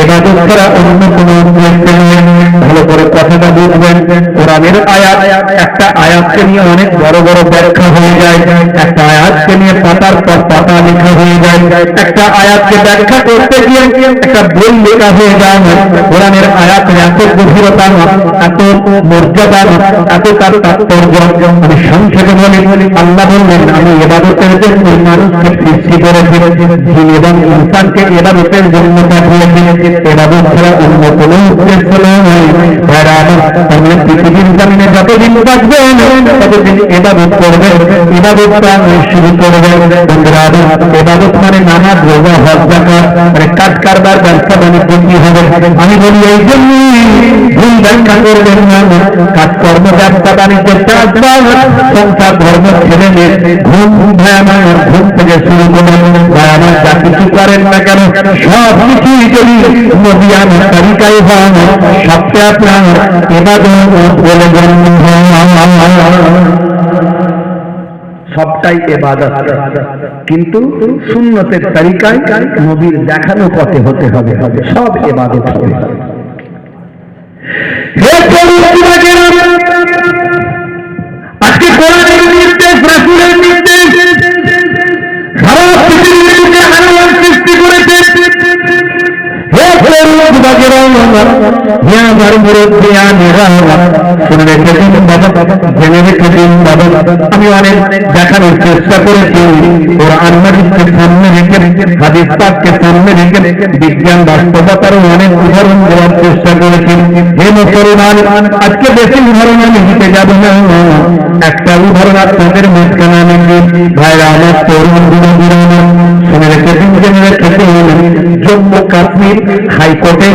ইবাদত ছাড়া অন্য কোনো উদ্দেশ্য নেই। ভালো করে কথাটা বুঝবেন। কোরআনের আয়াত, একটা আয়াতকে নিয়ে অনেক বড় বড় ব্যাখ্যা হয়ে যায়, একটা আয়াতকে নিয়ে পাতার পর পাতা লেখা হয়ে যায়, একটা আয়াতকে ব্যাখ্যা করতে গিয়ে একটা বই লেখা হয়ে যায়। কোরআনের আয়াতের এত গভীরতা, এত মর্যাদা, এত তার তাৎপর্য। আমি সংক্ষেপে বলি, আল্লাহ বললেন আমি ইবাদতের জন্য মানুষকে সৃষ্টি করেছি, জিন এবং ইনসানকে ইবাদতের জন্য পাঠিয়েছি। ইবাদত ছাড়া অন্য কোনো উদ্দেশ্য নয়। তাহলে পৃথিবীর জমিনে যতদিন বাঁচবেন ততদিন ইবাদত করবেন, ইবাদতটা শুরু করবেন। ইবাদত মানে নামাজ, রোজা, হজ, যাকাত, মানে কাজ কারবার, ব্যবসা বাণিজ্য কি হবে। আমি বলি এই জন্য ভুল ব্যাখ্যা করবেন না। কাজকর্ম, ব্যবসা বাণিজ্য, চাষবাস, সংসার, ধর্ম ছেড়ে নিয়ে ঘুম আমার ঘুম থেকে শুরু করবেন। আমার যা কিছু করেন না কেন সব কিছুই যদি নবীয়ান তরিকায় হন, সবচেয়ে আপনার ইবাদত বলে গণ্য হয়। সবটাই ইবাদত, কিন্তু সুন্নতের তরিকায় নবীর দেখানো পথে হতে হবে, সব ইবাদত হবে। হে আজকে কোরআনের নির্দেশ, রাসূলের নির্দেশ সারা পৃথিবীতে আলোড়ন সৃষ্টি করেছে। হে যুবকেরা, হে আমার মুরব্বিয়ানেরা, শুনে রেখে দিন বাবা, জেনে রেখে দিন বাবা, আমি অনেক দেখানোর চেষ্টা করেছি। কোরআন মাজিদকে সামনে রেখে, হাদিস পাককে সামনে রেখে বিজ্ঞান বাস্তবতারও অনেক উদাহরণ দেওয়ার চেষ্টা করেছি। হে মুসলমান, আজকে বেশি উদাহরণ আমি দিতে যাব না, একটা উদাহরণ আপনাদের মাঝখানে আমি ভাইরা আমার তরুণ যুবকেরা, শুনে রেখে দিন, জেনে রেখে দিন, জম্মু কাশ্মীর হাইকোর্টে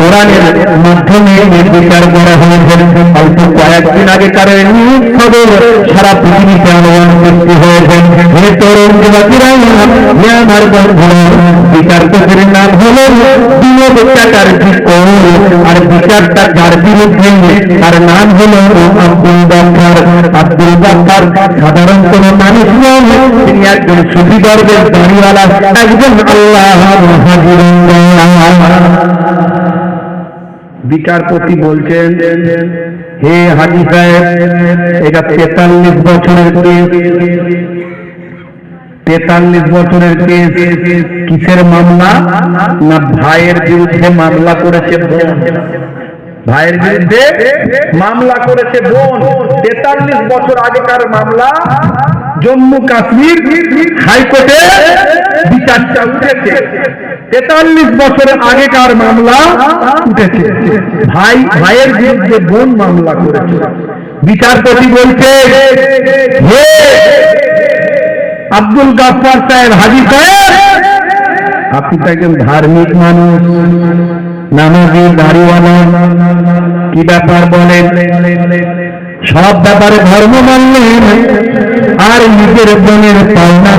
কোরআনের মাধ্যমে বিচার করা হয়েছে। অল্প কয়েকদিন আগে কারণে খবর সারা পৃথিবীতে আলোড়ন সৃষ্টি হয়েছে। হে তরুণ যুবকেরা, হে আমার বন্ধুরা, বিচারপতির নাম হল বিনোদ চ্যাটার্জি কৌর, আর বিচারটা যার বিরুদ্ধে তার নাম হল আব্দুল বাক্কার। আব্দুল বাক্কার সাধারণ কোন মানুষ নন, তিনি একজন সুফি দরবেশ দাড়িওয়ালা, একজন আল্লাহ বিচারপতি বলছেন, হে হাজী সাহেব, এটা 43 বছরের কেস, 43 বছরের কেস, কিসের মামলা? না ভাইয়ের বিরুদ্ধে মামলা করেছে বোন, ভাইয়ের বিরুদ্ধে মামলা করেছে বোন। 43 বছর আগেকার মামলা, জম্মু কাশ্মীর হাইকোর্টে বিচারটা উঠেছে। 43 বছর আগেকার মামলা উঠেছে, ভাইয়ের বিরুদ্ধে বোন মামলা করেছে। বিচারপতি বলছে, হে আব্দুল গাফফার সাহেব, হাজী সাহেব, আপনি তো একজন ধার্মিক মানুষ, নামাজি, দাড়িওয়ালা, কি ব্যাপার বলেন? সব ব্যাপারে ধর্ম মানলেন, আর নিজের বোনের পাওনা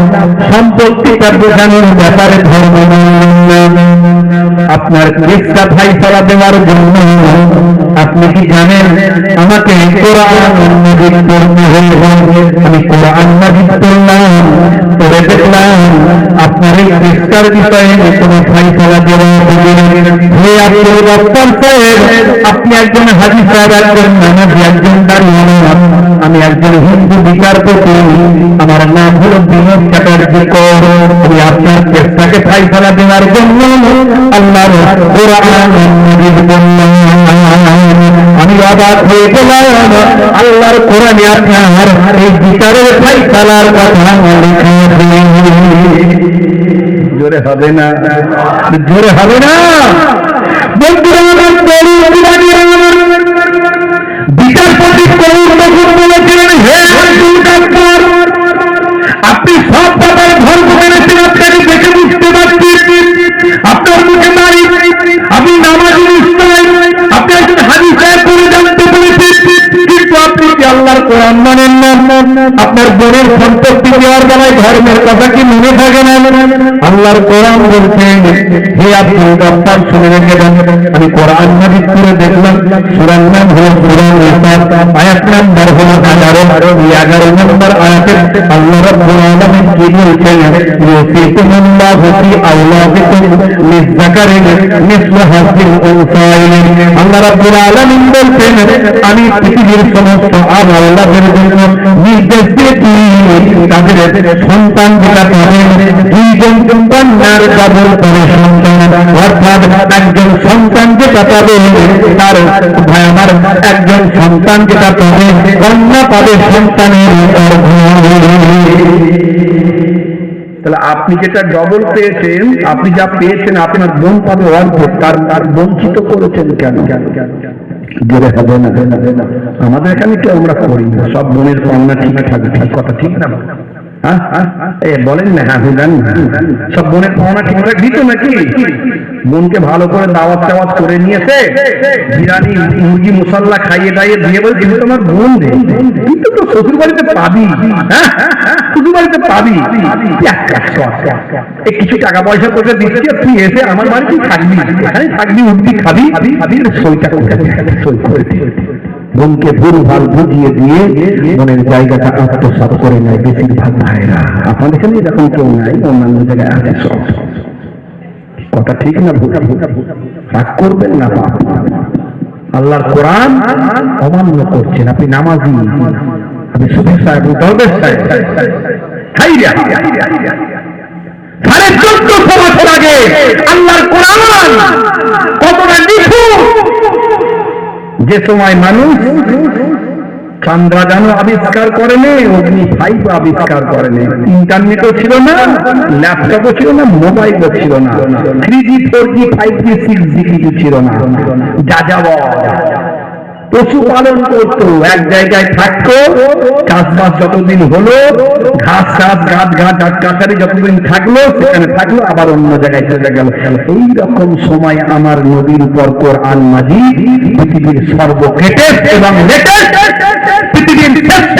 সম্পত্তিটা বোঝানোর ব্যাপারে ধর্ম মানলেন। আপনার কেসটা ফাইসালা দেওয়ার জন্য আপনি কি জানেন আমাকে কোরআন মাজিদ পড়তে হয়েছে? আমি কোরআন মাজিদ পড়লাম, পড়ে দেখলাম আপনার এই কেসটার বিষয়ে কোনো ফাইসালা দেওয়া হবে। হে আব্দুল গাফফার সাহেব, আপনি একজন হাজী সাহেব, একজন নামাজি, একজন দাড়িওয়ালা, আমি একজন হিন্দু বিচারপতি, আমার নাম হলো বিনোদ চ্যাটার্জি কৌর। আমি আপনার কেসটাকে ফাইসালা দেওয়ার জন্য আল্লাহর কোরআন মাজিদ বললাম। আমি অবাক হয়ে গেলাম, আল্লাহর কোরআনে আপনার এই বিচারের ফাইসালার কথা লেখা আছে। জোরে হবে না, জোরে হবে না বন্ধুরা? বিচারপতি কৌর তখন বলেছিলেন, হে আব্দুল গাফফার, আপনি সব ব্যাপারে ধর্ম মেনেছেন, আপনাকে দেখে বুঝতে পারছি আপনার মুখে নাই, আপনি নামাজি নিশ্চয়, আপনি একজন হাজী সাহেব করে জানতে পেরেছি, কিন্তু আপনি কি আল্লাহর কোরআন মানেন না? আপনার বোনের সম্পত্তি দেওয়ার বেলায় ধর্মের কথা কি মনে থাকে না? আল্লাহর কোরআন বলছেন, হে আব্দুল গাফফার, শুনে রেখে দেন, আমি কোরআন মাজিদ করে দেখলাম, সূরার নাম হলো সূরা নিসা, আয়াত নাম্বার হলো 11, 11 নম্বর আয়াতে আল্লাহ রাব্বুল আলামিন কি বলছেন? ইউসিকুমুল্লাহু ফি আওলাদিকুম লিয-যাকারি মিসলু হাযিল উনসায়াইন। আল্লাহ রাব্বুল আলামিন বলছেন, আমি পৃথিবীর সমস্ত আল্লাহর জন্য নির্দেশ দিয়েছি, তাদের সন্তান যেটা পাবেন, দুইজন কন্যার ডাবল করে সন্তান, অর্থাৎ একজন সন্তান যেটা পাবে তার ভাই আমার একজন সন্তান যেটা পাবে, কন্যা পাবে সন্তানের। তাহলে আপনি যেটা ডবল পেয়েছেন, আপনি যা পেয়েছেন, আপনার বোন পাবে অর্ধেক, তার বঞ্চিত করেছেন কেন? জোরে হবে না? আমাদের এখানে কেউ আমরা করি না, সব বোনের কন্যা ঠিক থাকে, ঠিক কথা ঠিক না? বলেন না? হ্যাঁ জানি, সব বোনের পাওনা ঠিকঠাক দিত নাকি? বোনকে ভালো করে দাওয়াত টাওয়াত করে নিয়েছে, বিরিয়ানি মুরগি মশলা খাইয়ে দাইয়ে দিয়ে বলে, কিন্তু তোমার বোন রে, কিন্তু তো শ্বশুর বাড়িতে পাবি, হ্যাঁ শ্বশুর বাড়িতে পাবি, কিছু টাকা পয়সা করে দিচ্ছি, তুই এসে আমার বাড়িতেই থাকবি, এখানে থাকবি, উঠবি, খাবি, সইটা সই করে বোনকে ভুল ভাল বুঝিয়ে দিয়ে মনের জায়গাটা আত্মসাৎ করে নেয় বেশিরভাগ ভাইরা। আপনাদের এখানে এরকম কেউ নাই, অন্যান্য জায়গায় আছে সব। কথা ঠিক না ভুল? রাগ করবেন না। আল্লাহর কোরআন অমান্য করছেন। আপনি নামাজি, আপনি সুফি সাহেব, দরবেশ সাহেব, 1450 বছর আগে আল্লাহর কোরআন কতটা নিখুঁত, যে সময় মানুষ চন্দ্রাযানও আবিষ্কার করেনি, অগ্নি 5 আবিষ্কার করেনি, ইন্টারনেটও ছিল না, ল্যাপটপও ছিল না, মোবাইলও ছিল না, 3G 4G 5G 6G কিছু ছিল না। যাযাবর পশুপালন করতো, এক জায়গায় থাকতো, চাষবাস যতদিন হলো, ঘাস ঘাস গাছ গাছ কাছারি যতদিন থাকলো সেখানে থাকলো, আবার অন্য জায়গায় চলে গেল। এইরকম সময় আমার নবীর উপর কোরআন মাজিদ পৃথিবীর সর্বকেটেস্ট এবং লেটেস্ট, পৃথিবীর শ্রেষ্ঠ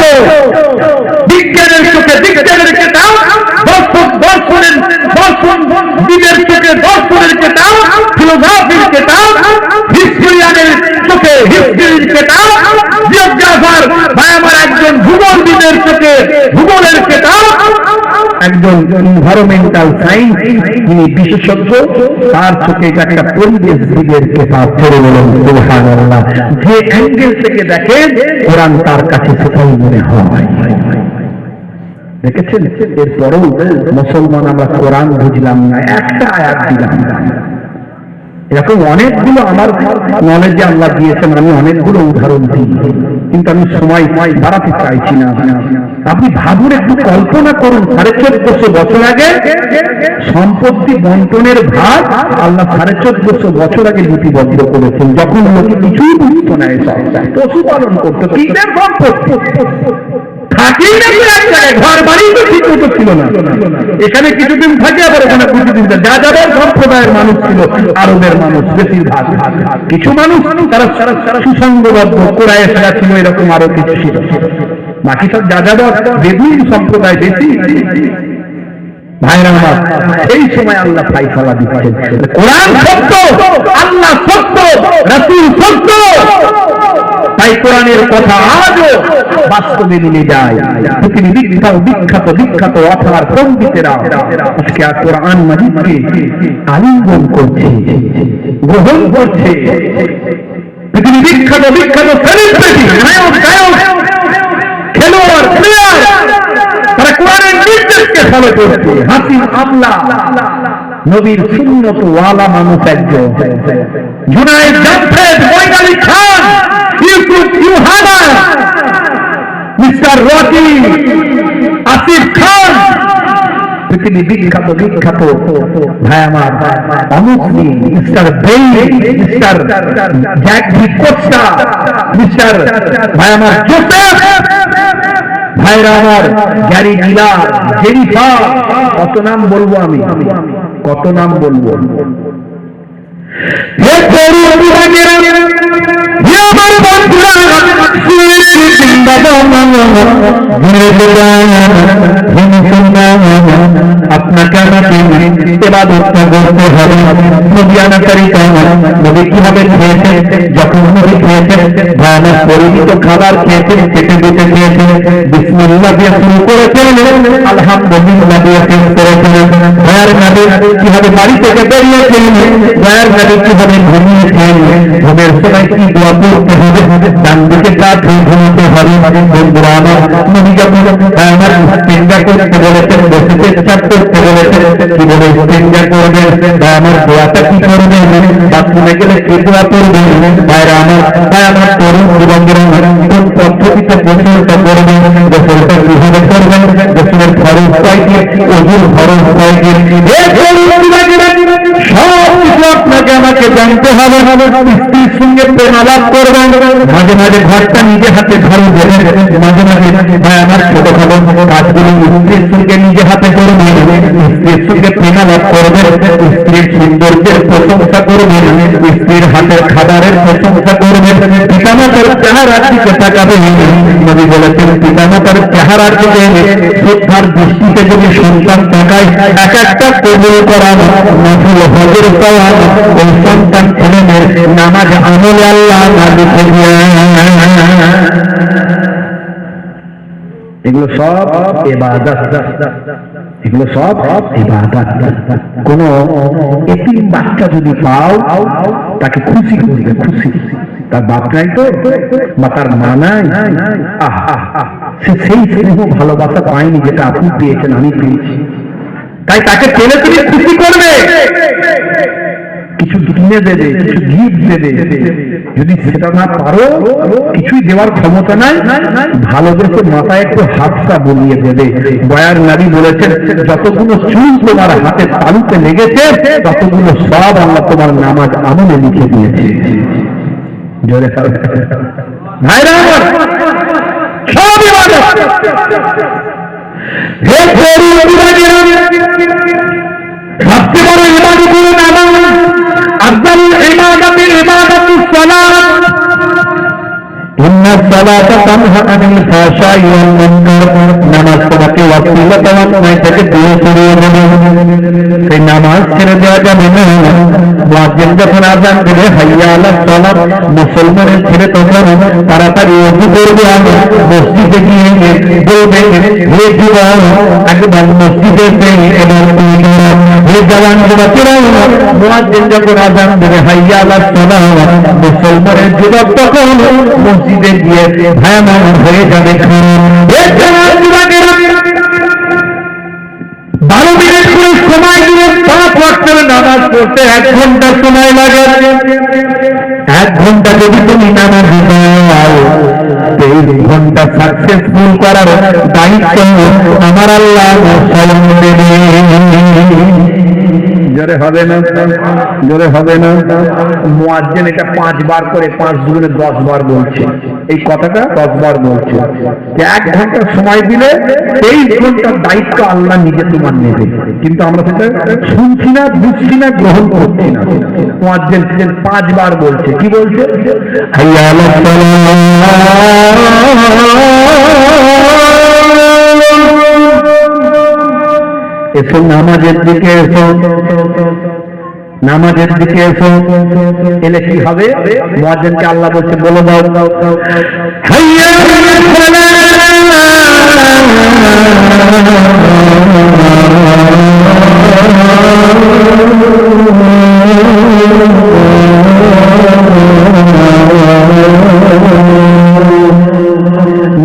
বিজ্ঞানের চোখে বিজ্ঞানের কেতাব, দর্শনের দিনের চোখে দর্শনের কেতাব, ফিলোসফির কেতাব, হিস্টোরিয়ানের চোখে হিস্ট্রির কেতাব, জিওগ্রাফার ভাই আমার একজন ভূগোলবিদের চোখে ভূগোলের কেতাব, একজন এনভায়রনমেন্টাল সায়েন্স যিনি বিশেষজ্ঞ তার চোখে একটা পরিবেশবিদের কেতাব। ছেড়ে বলুন সুবহানাল্লাহ। যে অ্যাঙ্গেল থেকে দেখেন কোরআন তার কাছে সেটাই মনে হয়। দেখেছেন? এরপরেও মুসলমান আমরা কোরআন বুঝলাম না, একটা আয়াত দিলাম না। এরকম অনেকগুলো আমার নলেজে আল্লাহ দিয়েছেন, আমি অনেকগুলো উদাহরণ দিই, কিন্তু আমি সময় বাড়াতে চাইছি না। আপনি ভাবুন, একটু কল্পনা করুন, 1450 বছর আগে সম্পত্তি বন্টনের ভাগ আল্লাহ 1450 বছর আগে লিপিবদ্ধ করেছেন, যখন লোক কিছুই বুঝতো না, এসব পশুপালন করতো, কিসের সম্পত্তি থাকেই না, ঘর বাড়ি তো ঠিক মতো ছিল না, এখানে কিছুদিন থাকে আবার ওখানে কিছুদিন। যাযাবর সম্প্রদায়ের মানুষ ছিল, আরবের মানুষ বেশিরভাগ, কিছু মানুষ তারা সুসংগবদ্ধ কুরাইশরা ছিল, এরকম আরো কিছু ছিল, বাকি সব যাযাবর বেদুইন সম্প্রদায় বেশি। ভাইরা আমার, এই সময় আল্লাহ ফায়সালা দিচ্ছেন। কোরআন সত্য, আল্লাহ সত্য, রাসূল সত্য, তাই কোরআনের কথা আজও বাস্তবে মিলে যায়। পৃথিবীর বিখ্যাত বিখ্যাত অথার পণ্ডিতেরা আজকে কোরআন মাজিদকে আলিঙ্গন করছে, গ্রহণ করছে। পৃথিবীর বিখ্যাত বিখ্যাত সেলিব্রিটি, নায়ক গায়ক, খেলোয়াড়, প্লেয়ার, তারা কোরআনের নির্দেশকে ফলো করছে। হাসিন আমলা নবীর সুন্নত ওয়ালা মানুষ একজন, জুনায়েদ জাফর, মঈন আলী খান, ইউসুফ ইউহানা, মিস্টার রকি, আসিফ খান, পৃথিবী বিখ্যাত বিখ্যাত ভাই আমার অমুকনি, মিস্টার বেই, মিস্টার জ্যাকি কোস্টা, মিস্টার ভাই আমার জোসেফ, ভাইরা আমার গ্যারি মিলার, জেনিফার, কত নাম বলবো আমি, কত নাম বলবো। আপনাকে আমাকে ইবাদতটা করতে হবে। নবী আনাকারীটা নবী কিভাবে খেয়েছেন, যখন নবী খেয়েছেন ভালো পরিচিত খাবার খেয়েছেন, পেটে পেটে খেয়েছেন, বিসমিল্লাহ দিয়ে শুরু করেছেন, আলহামদুলিল্লাহ দিয়ে শেষ করেছেন। ভাইয়ের নবী কিভাবে বাড়ি থেকে বেরিয়েছেন, ভাইয়ের নবী কিভাবে ঘুমিয়েছেন, ঘুমের সময় কি দোয়া করতে হবে, ডান দিকে কাত হয়ে ঘুমাতে হবে। বন্ধুরা আমার, নবী যখন আমার ইস্তেঞ্জা করতে বলেছেন, বসে পেশাব করতে বলেছেন, কি বলে ইস্তেঞ্জা করবেন, আমার দোয়াটা কি করবেন, বাথরুমে গেলে কি দোয়া করবেন। ভাইরা আমার, ভাই আমার তরুণ যুবকেরা কোন পদ্ধতিতে গোসলটা করবেন, গোসলটা কিভাবে করবেন, গোসলের ফরজ কয়টি, ওযুর ফরজ কয়টি, সব কিছু আপনাকে আমাকে জানতে হবে। স্ত্রীর সঙ্গে প্রেম আলাপ করবেন, মাঝে মাঝে ঘরটা নিজে হাতে ঝাড়ু দেবেন, মাঝে মাঝে ভাই আমার ছোট ভালো কাজগুলো স্ত্রীর সঙ্গে নিজে হাতে করবেন, স্ত্রীর সঙ্গে প্রেম আলাপ করবেন, স্ত্রীর সৌন্দর্যের প্রশংসা করবেন, স্ত্রীর হাতের খাবারের প্রশংসা করবেন, পিতামাতার পিতামাতার চেহারার দিকে তাকাবে। নবী বলেছেন পিতামাতার চেহারার দিকে শ্রদ্ধার দৃষ্টিতে যদি সন্তান তাকায়, এক একটা কবুল করার নফল হজের সওয়াব ওই সন্তান ছেলেমেয়ের নামাজ আমলে আল্লাহ লিখে দেন। এগুলো সব ইবাদত, এগুলো সব ইবাদত। কোন এতিম বাচ্চা যদি পাও তাকে খুশি করবে, খুশি। তার বাপ নাই তো বা তার মা নাই, সে সেই স্নেহ ভালোবাসা পায়নি যেটা আপনি পেয়েছেন, আমি পেয়েছি। তাই তাকে পেলে তুমি খুশি করবে, কিছু কিনে দেবে, কিছু গিফট দেবে। যদি সেটা না পারো, কিছুই দেওয়ার ক্ষমতা নাই, ভালোবেসে মাথায় একটু হাতটা বুলিয়ে দেবে। বয়ার নবী বলেছেন যতগুলো চুল তোমার হাতের তালুতে লেগেছে ততগুলো সব আল্লাহ তোমার নামাজ আমলে লিখে দিয়েছে। জোরে ভাইরা আমার, সব ইবাদত। হে পরিবারেরা, সবচেয়ে বড় ইবাদত হলো নামাজ। আফদালুল ইবাদাতিল ইবাদাতুস সালাত। ইন্নাস সালাতা তানহা আনিল ফাহশাই ওয়াল মুনকার। নামাজ তোমাকে ওয়াসিলা তাওয়াক্কুল থেকে দূরে সরিয়ে দেবে। সেই নামাজ ছেড়ে দেওয়া যাবে না। মুয়াজ্জিন যখন আযান দেবে হাইয়া আলাস সালাত, মুসলমানের ছেলে তখন তাড়াতাড়ি ওযু করবে, মসজিদে গিয়ে বলবে হে যুবক, একবার মসজিদে গিয়ে এবার তুমি হে জওয়ান যুবকেরা, মুয়াজ্জিন যখন আযান দেবে হাইয়া আলাস সালাত, মুসলমানের যুবক তখন মসজিদে গিয়ে ভয়ানক হয়ে যাবে। হে জওয়ান যুবকেরা, 12 মিনিট করে সময় দিয়ে 5 ওয়াক্তের নামাজ পড়তে 1 ঘন্টা সময় লাগে। 1 ঘন্টা যদি তুমি নামাজ দাও, 23 ঘন্টা সাকসেসফুল করার দায়িত্ব আমার আল্লাহ স্বয়ং দেবে। জোরে হবে না, জোরে হবে না। মুয়াজ্জিন এটা 5 বার করে 5 দুগুণে 10 বার বলছে। এই কথাটা 10 বার বলছে যে 1 ঘন্টা সময় দিলে 23 ঘন্টার দায়িত্ব আল্লাহ নিজে তোমার নেবে। কিন্তু আমরা সেটা শুনছি না, বুঝছি না, গ্রহণ করছি না। মুয়াজ্জিন 5 বার বলছে। কি বলছে? হাইয়া আলাস সালাত, এসো নামাজের দিকে এসো, নামাজের দিকে এসো। এলে কি হবে? মুয়াজ্জিনকে আল্লাহ বলছে বলে দাও হাইয়া আলাস সালাত।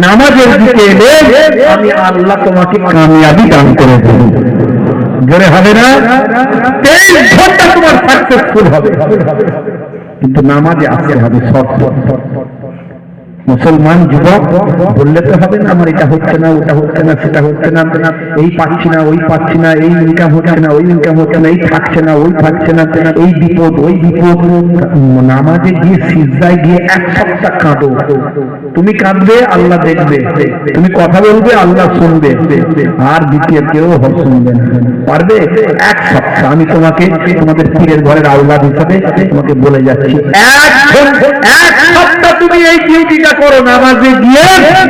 নামাজের দিকে এলে আমি আল্লাহ তোমাকে কামিয়াবি দান করে দেব। জোরে হবে না? 23 ঘন্টা তোমার সাকসেসফুল হবে, কিন্তু নামাজে আসতে হবে। মুসলমান যুবক বললে তো হবে না আমার এটা হচ্ছে না, ওটা হচ্ছে না, সেটা হচ্ছে না, এই পাচ্ছি না, ওই পাচ্ছি না, এই ইনকাম হচ্ছে না, ওই ইনকাম হচ্ছে না, এই থাকছে না, ওই থাকছে না, এই বিপদ, ওই বিপদ। নামাজে গিয়ে সিজদায় গিয়ে 1 সপ্তাহ কাঁদো। তুমি কাঁদবে, আল্লাহ দেখবে। তুমি কথা বলবে, আল্লাহ শুনবে। আর দ্বিতীয় কেউ শুনবে না। পারবে? 1 সপ্তাহ আমি তোমাকে তোমাদের পীরের ঘরের আওলাদ হিসাবে তোমাকে বলে যাচ্ছি, 1 সপ্তাহ তুমি এই ডিউটিটা করো। নামাজে গিয়ে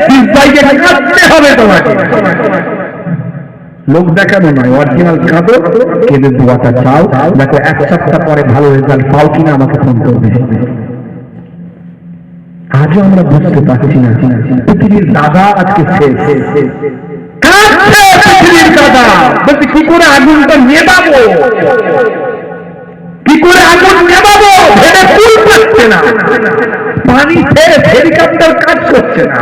সিজদায় কাঁদতে হবে তোমাকে। লোক দেখানো নয়, অরিজিনাল কাঁদো, কেঁদে দোয়াটা চাও। দেখো 1 সপ্তাহ পরে ভালো রেজাল্ট পাও কিনা আমাকে ফোন করবে। আজও আমরা বুঝতে পারছি না। পৃথিবীর দাদা আজকে শেষ। কাঁদছে পৃথিবীর দাদা, বলছে কি করে আগুনটা নেভাবো, কি করে আগুন নেভাবো ভেবে ফুল পাচ্ছে না। পানি ছেড়ে হেলিকপ্টার কাজ করছে না।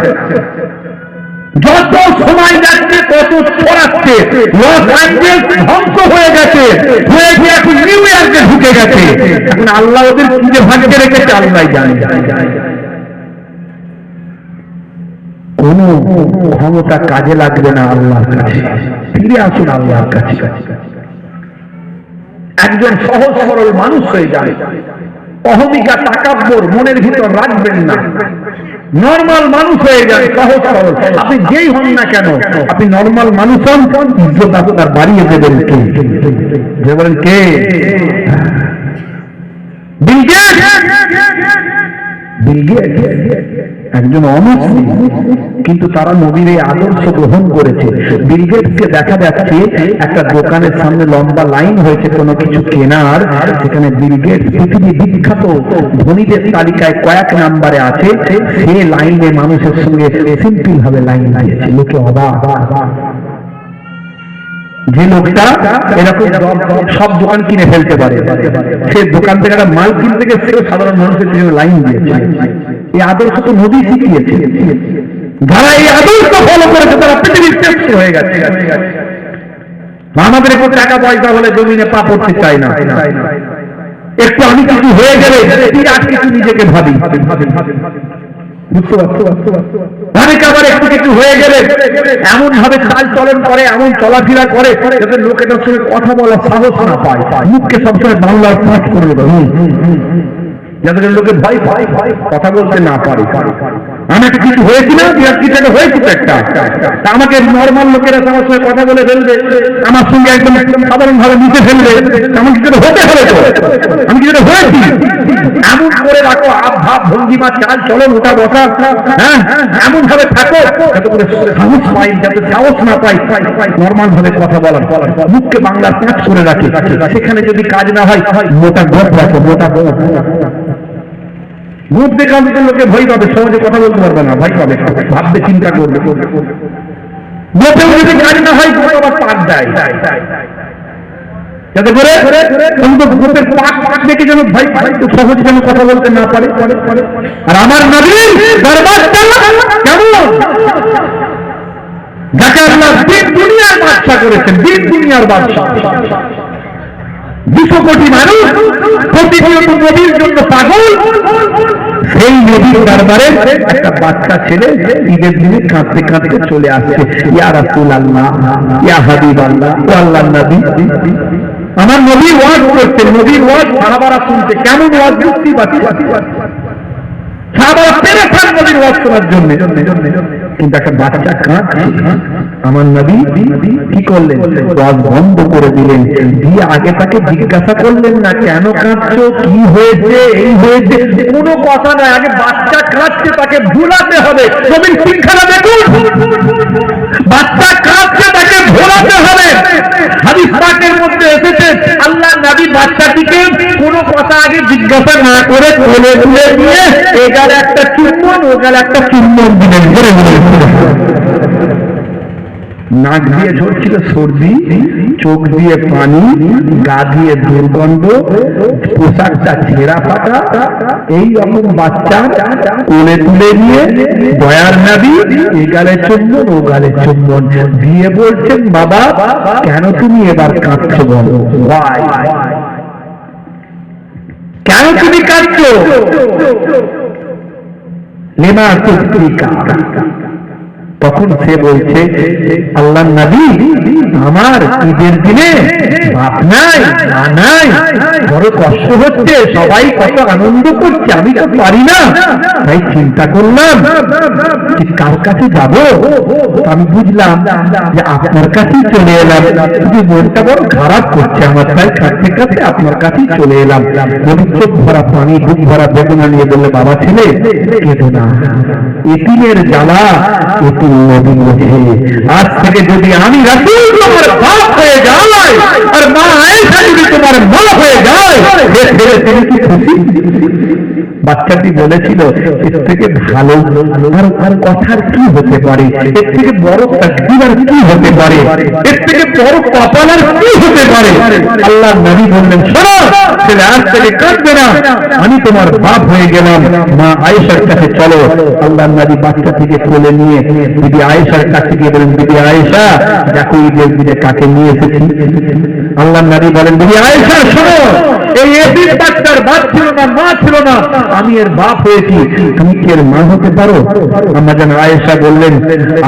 যত সময় যাচ্ছে তত ছড়াচ্ছে। লস অ্যাঞ্জেলস ধ্বংস হয়ে গেছে, হয়ে গিয়ে এখন নিউ ইয়র্কে ঢুকে গেছে। এখন আল্লাহ ওদের কি যে ভাগ্যে রেখেছে আল্লাহ জানে। কোন ক্ষমতা কাজে লাগবে না আল্লাহর কাছে। ফিরে আসুন আল্লাহর কাছে। একজন সহজ সরল মানুষ হয়ে যায়। অহমিকা তাকাব্বর মনের ভিতর রাখবেন না। নরমাল মানুষ হয়ে যান, সহজ সরল। আপনি যেই হন না কেন, আপনি নরমাল মানুষ হন, ইজ্জত আপনার বাড়িয়ে দেবেন কে? যে বলেন কে? বিল গেটস একজন অমুসলিম, কিন্তু তারা নবীর এই আদর্শ গ্রহণ করেছে। বিল গেটসকে দেখা যাচ্ছে একটা দোকানের সামনে লম্বা লাইন হয়েছে কোনো কিছু কেনার, সেখানে বিল গেটস পৃথিবী বিখ্যাত ধনীদের তালিকায় কয়েক নাম্বারে আছে, সে লাইনে মানুষের সঙ্গে সিম্পল ভাবে লাইন দিয়েছে। লোকে অবাক, যে লোকটা এরকম সব দোকান কিনে ফেলতে পারে, সে দোকান থেকে একটা মাল কিনতে গেছে, সেও সাধারণ মানুষের জন্য লাইন দিয়েছে। এই আদর্শ তো নবী শিখিয়েছে। যারা এই আদর্শ ফলো করেছে তারা পৃথিবীর শ্রেষ্ঠ হয়ে গেছে। আমাদের একটু টাকা পয়সা হলে জমিনে পা পড়তে চাই না, একটু আমি কিছু হয়ে গেলে আর কিছু নিজেকে ভাবি, বুঝতে পারছো? অনেক আবার একটু কিছু হয়ে গেলে এমন ভাবে চাল চলন করে, এমন চলাফেরা করে যাতে লোকের সঙ্গে কথা বলার সাহস না পায়, মুখকে সবসময় বাংলার পাঠ করে দেবে, যাদের লোকে ভয় পায়, কথা বলতে না পারে। আমি একটা কিছু হয়েছি না, কিছু একটা হয়েছি তো একটা, আমাকে নর্মাল লোকেরা আমার সঙ্গে কথা বলে ফেলবে, আমার সঙ্গে একদম সাধারণ ভাবে মিশে ফেলবে, এমন কিছু হতে হবে তো, আমি কিছু হয়েছি এমন করে রাখো, ভাব ভঙ্গিমা চাল চলন ওটা বসা, হ্যাঁ এমন ভাবে থাকো যাতে করে সাহস পাই, যাতে সাহস না পাই, নর্মাল ভাবে কথা বলার, মুখকে বাংলার পাঠ করে রাখি। সেখানে যদি কাজ না হয় মোটা গপ রাখো, মোটা গপ। মুখ দেখা দিতে লোকে ভয় পাবে, সহজে কথা বলতে পারবে না, ভয় পাবে, ভাববে, চিন্তা করবে। গোপেও যদি কাজ না হয় আবার পাক দেয়, যাতে করে গোপের পাক পাক দেখে যেন ভয় পায়, তো সহজে যেন কথা বলতে না পারে। আর আমার নবীর দরবারটা কেমন, যাকে আল্লাহ দিন দুনিয়ার বাদশা করেছেন, দিন দুনিয়ার বাদশা, 200 কোটি মানুষ প্রতিনিয়ত নবীর জন্য পাগল, সেই নবীর দরবারে একটা বাচ্চা ছেলে ঈদের দিনে কাঁদতে কাঁদতে চলে আসছে, ইয়া রাসূলুল্লাহ, ইয়া হাবিবাল্লাহ, ও আল্লাহর নবী, আমার নবী ওয়াজ করতেন, নবীর ওয়াজ সাহাবারা শুনতে, কেমন ওয়াজ বুঝতে পারছি, সাহাবারা পেরেছেন নবীর ওয়াজ শোনার জন্য, কিন্তু একটা বাচ্চা কাঁদছে। আমার নবী কি করলেন, ওয়াজ বন্ধ করে দিলেন, দিয়ে আগে তাকে জিজ্ঞাসা করলেন না কেন কাঁদছো, কি হয়েছে, এই হয়েছে, কোনো কথা নয়, আগে বাচ্চা কাঁদছে তাকে ভুলাতে হবে। নবীর শিক্ষাটা দেখুন, বাচ্চা কাঁদছে তাকে ভোলাতে হবে। হাদিস পাকের মধ্যে এসেছে আল্লাহ নবী বাচ্চাটিকে কোনো কথা আগে জিজ্ঞাসা না করে কোলে তুলে দিয়ে এগালে একটা চুম্বন, ওগালে একটা চুম্বন দিলেন। নাক দিয়ে ঝরছিল সর্দি, চোখ দিয়ে পানি, গা দিয়ে দুর্গন্ধ, পোশাকটা ছেঁড়া ফাটা, এই রকম বাচ্চা কোলে তুলে নিয়ে দয়ার নবী এই গালে চুম্বন, ও গালে চুম্বন দিয়ে বলছেন, বাবা কেন তুমি এবার কাঁদছো বলো, কেন তুমি কাঁদছো, লিমা তুবকিকা। তখন সে বলছে, আল্লাহর নবী আমার ঈদের দিনে বাপ নাই, মা নাই, বড় কষ্ট হচ্ছে, সবাই কত আনন্দ করছে, আমি তো পারি না, তাই চিন্তা করলাম কার কাছে যাব। আমি বুঝলাম যে আপনার কাছেই চলে এলাম, কিন্তু মনটা বড় খারাপ করছে আমার, তাই কাছে কাছে আপনার কাছেই চলে এলাম। নবীর চোখ ভরা পানি, বুক ভরা বেদনা নিয়ে বললে, বাবা ছেলে কেঁদো না, এতিমের জ্বালা এতিম নবী বোঝে। আজ থেকে যদি আমি রাসূল তোমার বাপ হয়ে যাই আর মা আয়েশা যদি তোমার মা হয়ে যায়, তুমি কি খুশি? বাচ্চাটি বলেছিল, এর থেকে ভালো আর কথার কি হতে পারে, এর থেকে বড় তাকদীর আর কি হতে পারে, এর থেকে বড় কপাল আর কি হতে পারে। আল্লাহ নবী বললেন, শোনো ছেলে, আজ থেকে কাঁদবে না, আমি তোমার বাপ হয়ে গেলাম, মা আয়েশার কাছে চলো। আল্লাহ নবী বাচ্চাটিকে কোলে নিয়ে বিবি আয়েশার কাছে গিয়ে বলেন, বিবি আয়েশা দেখো ঈদের দিনে কাকে নিয়ে এসেছি। আল্লাহ নবী বলেন, বিবি আয়েশা শোনো, এই এতিম বাচ্চার বাপ ছিল না, মা ছিল না, আমি এর বাপ হয়েছি, তুমি কি এর মা হতে পারো? আম্মা জান আয়েশা বললেন,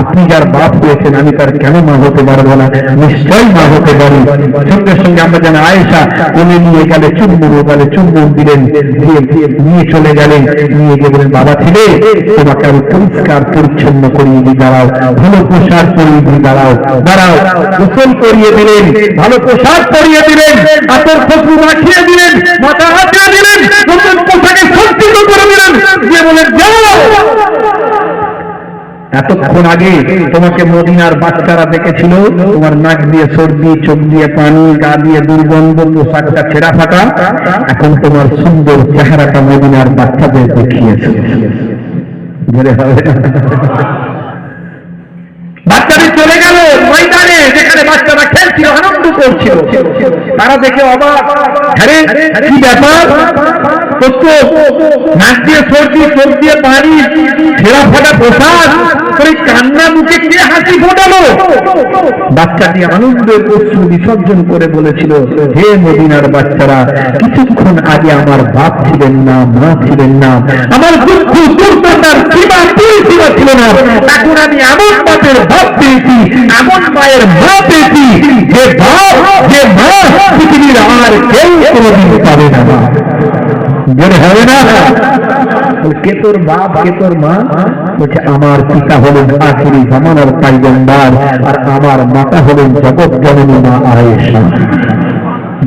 আপনি যার বাপ হয়েছেন আমি তার কেন মা হতে পারবো না, নিশ্চয়ই মা হতে পারি। সঙ্গে সঙ্গে আম্মা জান আয়েশা কোলে নিয়ে গেলে চুম্বন, ও গেলে চুম্বন দিলেন, নিয়ে চলে গেলেন, নিয়ে গিয়ে বলেন, বাবা ছেলে তোমাকে আমি পরিষ্কার পরিচ্ছন্ন করিয়ে দিয়ে দাঁড়াও, ভালো পোশাক পরিয়ে দিয়ে দাঁড়াও, দাঁড়াও, গোসল করিয়ে দিলেন, ভালো পোশাক পরিয়ে দিলেন, আতর খুশবু মাখিয়ে দিলেন, মাথা হাতিয়ে দিলেন, নতুন পোশাকে সজ্জিত করে দিলেন। দিয়ে বলে যাও। এতক্ষণ আগে তোমাকে মদিনার বাচ্চারা দেখেছিল, তোমার নাক দিয়ে সর্দি, চোখ দিয়ে পানি, গা দিয়ে দুর্গন্ধ, পোশাকটা ছেঁড়া ফাটা। এখন তোমার সুন্দর চেহারাটা মদিনার বাচ্চাদের দেখিয়েছে। বাচ্চারা চলে গেল ময়দানে, যেখানে বাচ্চারা খেলছিল, আনন্দ করছিল। তারা দেখে অবাক, আরে কি ব্যাপার, নাক দিয়ে সর্দি, চোখ দিয়ে পানি, ছেঁড়া ফাটা পোশাক, কান্না মুখে কে হাসি ফোটালো? বাচ্চাটি আনন্দের অশ্রু বিসর্জন করে বলেছিল, হে মদিনার বাচ্চারা, কিছুক্ষণ আগে আমার বাপ ছিলেন না, মা ছিলেন না, আমার দুঃখ দুর্দশার সীমা ছিল না। এখন আমি এমন বাপের বাপ পেয়েছি, এমন মায়ের মা পেয়েছি, যে বাপ, যে মা পৃথিবীর আর কেউ কোনোদিন পাবে না। মনে হবে না? কে তোর বাপ, কে তোর মা? বলছে আমার পিতা হলেন আখিরি জামানার পয়গম্বর, আর আমার মাতা হলেন জগৎ জননী মা আয়েশা।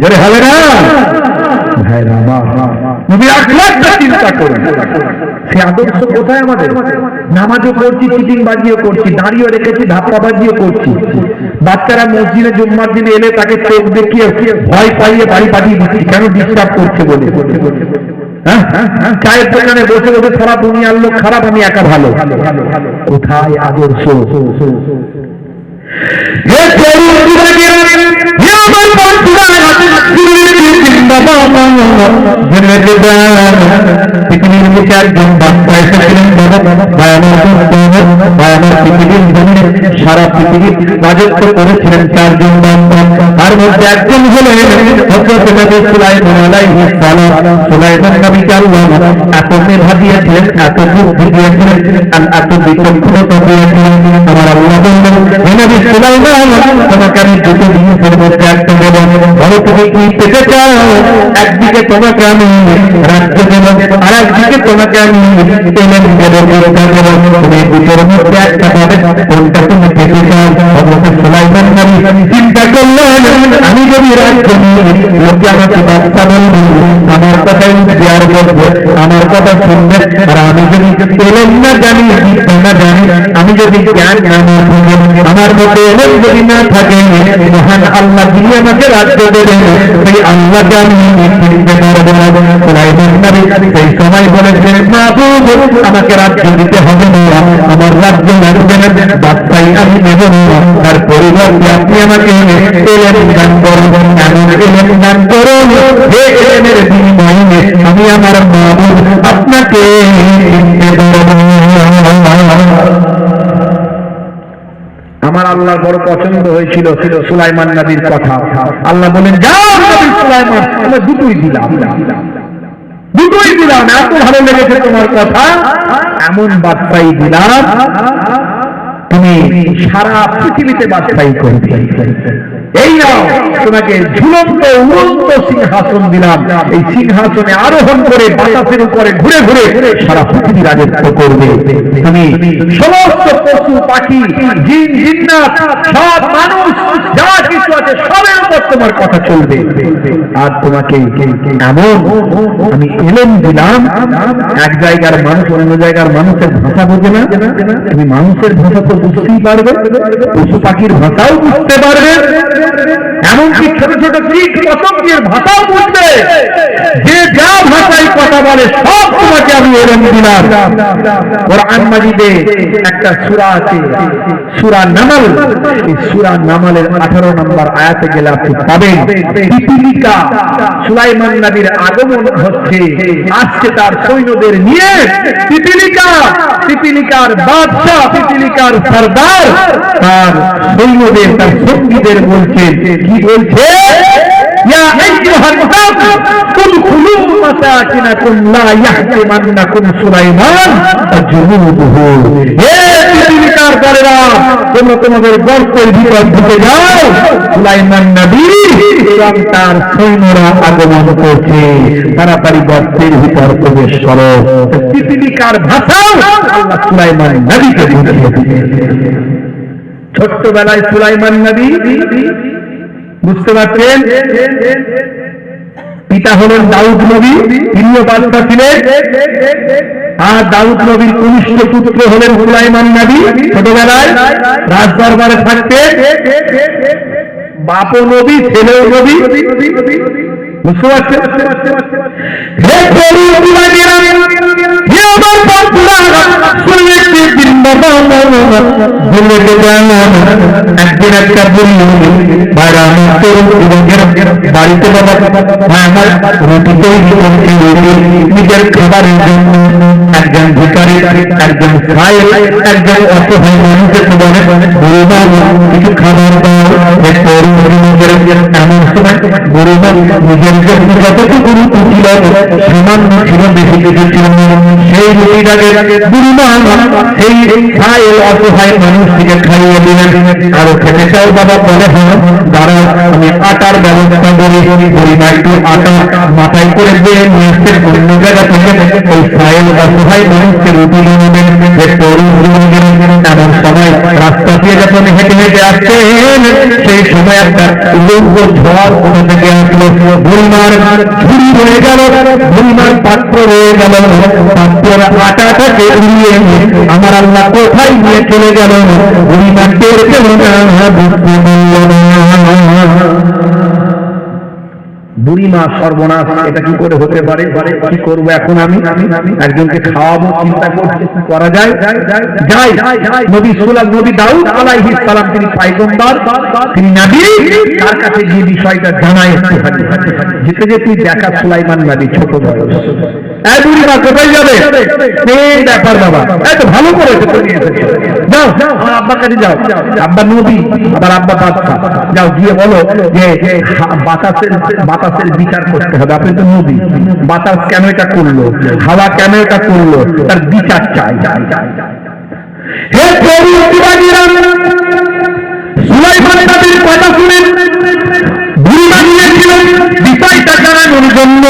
জোরে হবে না? ভাইরা আমার, তুমি আখলাকটা চিন্তা করুন। সে আদর্শ কোথায় আমাদের? নামাজও করছি, চিটিং বাজিও করছি, দাঁড়িয়ে রেখেছি, ধাপ্পা বাজিও করছি। বাচ্চারা মসজিদে জুম্মার দিনে এলে তাকে চোখ দেখিয়ে ভয় পাইয়ে বাড়ি পাঠিয়ে দিচ্ছি, কেন ডিস্টার্ব করছে বলে। চায়ের দোকানে বসে বসে সারা দুনিয়ার লোক খারাপ, আমি একা ভালো। কোথায় আদর্শ? পৃথিবীর বুকে একজন বাচ্চা এসেছিলেন, সারা পৃথিবীর রাজত্ব করেছিলেন চারজন বাচ্চা। তার মধ্যে একজন হলেন হযরত নবী সুলাইমান আলাইহিস সালাম। সুলাইমান নবীকে আল্লাহ এত মেধা দিয়েছিলেন, এত বুদ্ধি দিয়েছিলেন, এত বিচক্ষণতা দিয়েছিলেন। আমার আল্লাহ বললেন, হে নবী সুলাইমান, তোমাকে আমি দুটো জিনিসের মধ্যে একটা দেব, বলো তুমি কি পেতে চাও? একদিকে তোমাকে আমি রাজ্য দেব, আর একদিকে তোমাকে আমি এলেম দেব, তুমি দুটোর মধ্যে একটা পাবে, কোনটা তুমি পেতে চাও? হযরত সুলাইমান নবী চিন্তা করলেন, আমি যদি রাজ্য নিই, লোকে আমাকে বাচ্চা বলবে, আমার কথা ইন্তেজার করবে, আমার কথা শুনবে। আর আমি যদি এলেম না জানি, বিদ্যা না জানি, আমি যদি জ্ঞান না থাকে, আমার মধ্যে এলেম যদি না থাকে, মহান আল্লাহ যিনি আমাকে রাজ্য দেবেন, সেই আল্লাহকে আমি চিনতে পারবো না। সুলাইমান নবী সেই সময় বলেছেন, মাহবুব, আমাকে রাজ্য দিতে হবে না, আমার রাজ্য লাগবে না, বাচ্চাই আমি নেব না, তার পরিবর্তে আপনি আমাকে এলেম দান করুন, এমন এলেম দান করুন যে এলেমের বিনিময়ে আমি আমার মাহবুব আপনাকে চিনতে পারবো। আমার আল্লাহর বড় পছন্দ হয়েছিল সুলাইমান নবীর কথা। আল্লাহ বলেন, যাও নবী সুলাইমান, আমি দুটোই দিলাম, দুটোই দিলাম, এত ভালো লেগেছে তোমার কথা, এমন বাদশাহী দিলাম তুমি সারা পৃথিবীতে বাদশাহী করবে। এই নাও, তোমাকে ঝুলন্ত উড়ন্ত সিংহাসন দিলাম, এই সিংহাসনে আরোহণ করে বাতাসের উপরে ঘুরে ঘুরে সারা পৃথিবী রাজত্ব করবে। তুমি সমস্ত পশু পাখি, জিন জিন্নাত, সব মানুষ যা কিছু আছে সবের উপর তোমার কথা চলবে। আর তোমাকে এমন আমি এলেম দিলাম, এক জায়গার মানুষ অন্য জায়গার মানুষের ভাষা বোঝে না, তুমি মানুষের ভাষা তো বুঝতেই পারবে, পশু পাখির ভাষাও বুঝতে পারবে, এমনকি ছোট ছোট কীট পতঙ্গের ভাষাও বুঝবে। যে যা ভাষায় কথা বলে সব তোমাকে আমি এলেম দিলাম। কোরআন মাজিদে একটা সূরা আছে, সূরা নামল। এই সূরা নামলের 18 নম্বর আয়াতে গেলে আপনি পাবেন, পিপীলিকা, সুলাইমান নবীর আগমন হচ্ছে, আসছে তার সৈন্যদের নিয়ে। পিপীলিকার বাদশা, পিপীলিকার সরদার তার সৈন্যদের, তার সঙ্গীদের বলছে, কি বলছে? ইয়া আইয়ুহান নাস উদখুলু মাসাকিনাকুম লা ইয়াহতিমান্নাকুম সুলাইমান ওয়া জুনুদুহু। হে পৃথিবীর দলেরা, তোমরা তোমাদের গর্তের ভিতর ঢুকে যাও, সুলাইমান নবী এবং তার সৈন্যরা আগমন করছে, তাড়াতাড়ি গর্তের ভিতর প্রবেশ করো। পৃথিবীর ভাষাও আল্লাহ সুলাইমান নবীকে বুঝিয়েছে। ছোট্টবেলায় সুলাইমান নবী, বুঝতে পারছেন, পিতা হলেন দাউদ নবী, তিনিও বাদশা ছিলেন। আর দাউদ নবীর কনিষ্ঠ পুত্র হলেন সুলাইমান নবী। ছোটবেলায় রাজ দরবারে থাকতে বাপও নবী, ছেলেও নবী। বুঝতে পারছেন? হে গরু দিবানিরা, হে আমার বন্ধুরা, শুনলে কি জিন্দাবাদ ভুলে গেলাম। একদিন একটা বুড়ি বাইরে আমার বাড়িতে বাবা আমার রুটি তৈরি করছে, নিজের খাবারের জন্য। একজন ভিখারি, একজন সাহেব, একজন অসহায় মানুষের বলে গরুমা কিছু খাবার দাও। এমন সময় গরুমা নিজের জন্য যতটুকু রুটি ছিল সামান্য ছিল, বেশি কিছু ছিল। সেই রুটিটাকে গরুমা সেই সাহেব অসহায় মানুষটিকে খাইয়ে দিলেন। আরো খেতে চাও বাবা? বলে হ্যাঁ, দাঁড়াও আমি আটার ব্যবস্থা করি। গরিমা একটু আটা মাথায় করে দিয়ে নিয়ে আসতে অন্য জায়গা থেকে ওই সাহেব অসহায় মানুষকে রুটি নেবেন। এমন সময় রাস্তা দিয়ে যখন হেঁটে হেঁটে আসছেন, সেই সময় একটা উলঙ্গ ঝড় কোথা থেকে আসলো। গরিমার ঝুড়ি রয়ে গেল, গরিমার পাত্র রয়ে গেল। পাত্রের আটাটাকে উড়িয়ে আমার আল্লাহ কোথায় নিয়ে চলে গেল? গরিমা টের পেল না, বুঝতে পারল না। বুড়িমা সর্বনাশ, এটা কি করে হতে পারে? কি করবো এখন আমি? একজনকে খাওয়াবো, চিন্তা করছি কি করা যায়। যাই নবী নবী দাউদ আলাইহিস সালাম, তিনি পয়গম্বর, তিনি নবী, তার কাছে গিয়ে বিষয়টা জানাই। যেতে যেতে দেখা সুলাইমান নবী ছোট বয়স। এই বুড়িমা কোথায় যাবে? এই ব্যাপার বাবা, এই তো ভালো করেছে তুমি এসেছো, যাও আমার আব্বার কাছে যাও। আব্বা নবী, আবার আব্বা বাদশা। যাও গিয়ে বলো যে বাতাসের বিচার করতে হবে। আপনি তো নবী, বাতাস কেন এটা করলো, হাওয়া কেন এটা করলো, তার বিচার চাই। হে সুলাইমান নবীর কথা শুনে বুড়িমা গিয়েছিল বিষয়টা জানানোর জন্য,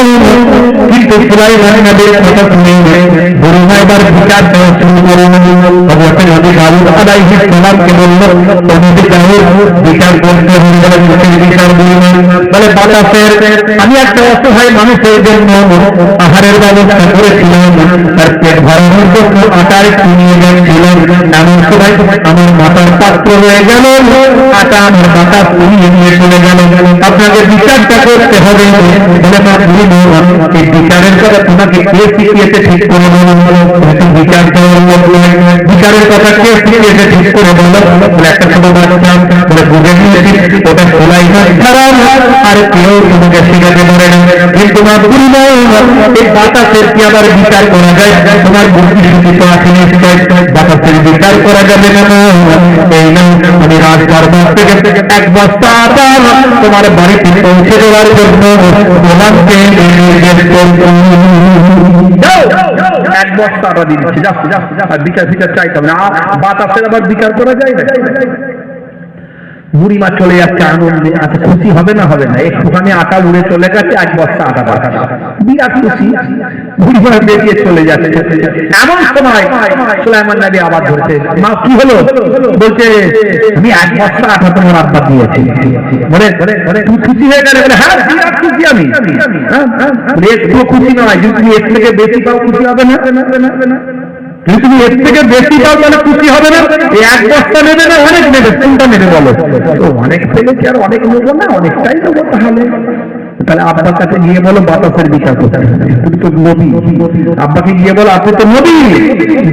কিন্তু সুলাইমান নবীর কথা শুনে বুড়িমা এবার বিচার দেওয়া শুরু করে। অবশ্যই নবী দাউদ আলাইহিস সালামকে বলল, নবী দাউদ বিচার করতে হবে। বিচার বুড়িমা বলে, বাতাসের আমি একটা অসহায় মানুষের জন্য আহারের ব্যবস্থা করেছিলাম, তার পেট ভরানোর জন্য আটার কিনিয়ে গেছিলাম। এমন সময় আমার মাথার পাত্র হয়ে গেল, আটা আমার বাতাস উড়িয়ে নিয়ে চলে গেল। আপনাকে বিচারটা করতে হবে। বলে না বুড়িমা, এই বিচারের কথা তোমাকে কে শিখিয়েছে ঠিক করে বলো। বিচারের কথা কে শিখিয়েছে ঠিক করে বলো। বলে একটা ছোট বাচ্চা, বলে বুঝে নিয়েছি ওটা সুলাইমান ছাড়া আর কেউ তোমাকে শিখাতে পারে না। কিন্তু মা বুড়িমা, এই বাতাসের কি আবার বিচার করা যায়? তোমার বুদ্ধি শিক্ষিত আছে নিশ্চয়, বাতাসের বিচার করা যাবে না। এই না, আমি রাজদরবার থেকে এক বস্তা আটা তোমার বাড়িতে পৌঁছে দেওয়ার জন্য তোমাকে নির্দেশ করব। এক বস্তা আটা দিয়ে দিচ্ছি, বিচার ফিচার চাইতে হবে না। বাতাসের আবার বিচার করা যায় না। বুড়িমা চলে যাচ্ছে আনন্দে। আচ্ছা খুশি হবে না? হবে না। একটুখানি আটা উড়ে চলে গেছে, এক বস্তা আটা পাঠানো, বিরাট খুশি। বুড়িমা বেরিয়ে চলে যাচ্ছে। এমন সময় সুলাইমান নবী আবার ধরছে, মা কি হলো? বলছে আমি এক বস্তা আটা তোমার আব্বা দিয়েছি। বলে তুমি খুশি হয়ে গেলে? বলে হ্যাঁ বিরাট খুশি আমি। একটু খুশি নয়, যদি তুমি এর থেকে বেশি পাও খুশি হবে না? কিন্তু তুমি এর থেকে বেশি পাও তাহলে খুশি হবে না? এক বস্তা নেবে না অনেক নেবে? কোনটা নেবে বলো? তো অনেক পেলেছি আর অনেক নেবো না, অনেকটাই নেবো। তাহলে আব্বার কাছে গিয়ে বলো বাতাসের বিচার করতে। তুমি তো নবী, আব্বাকে গিয়ে বলো আপনি তো নবী,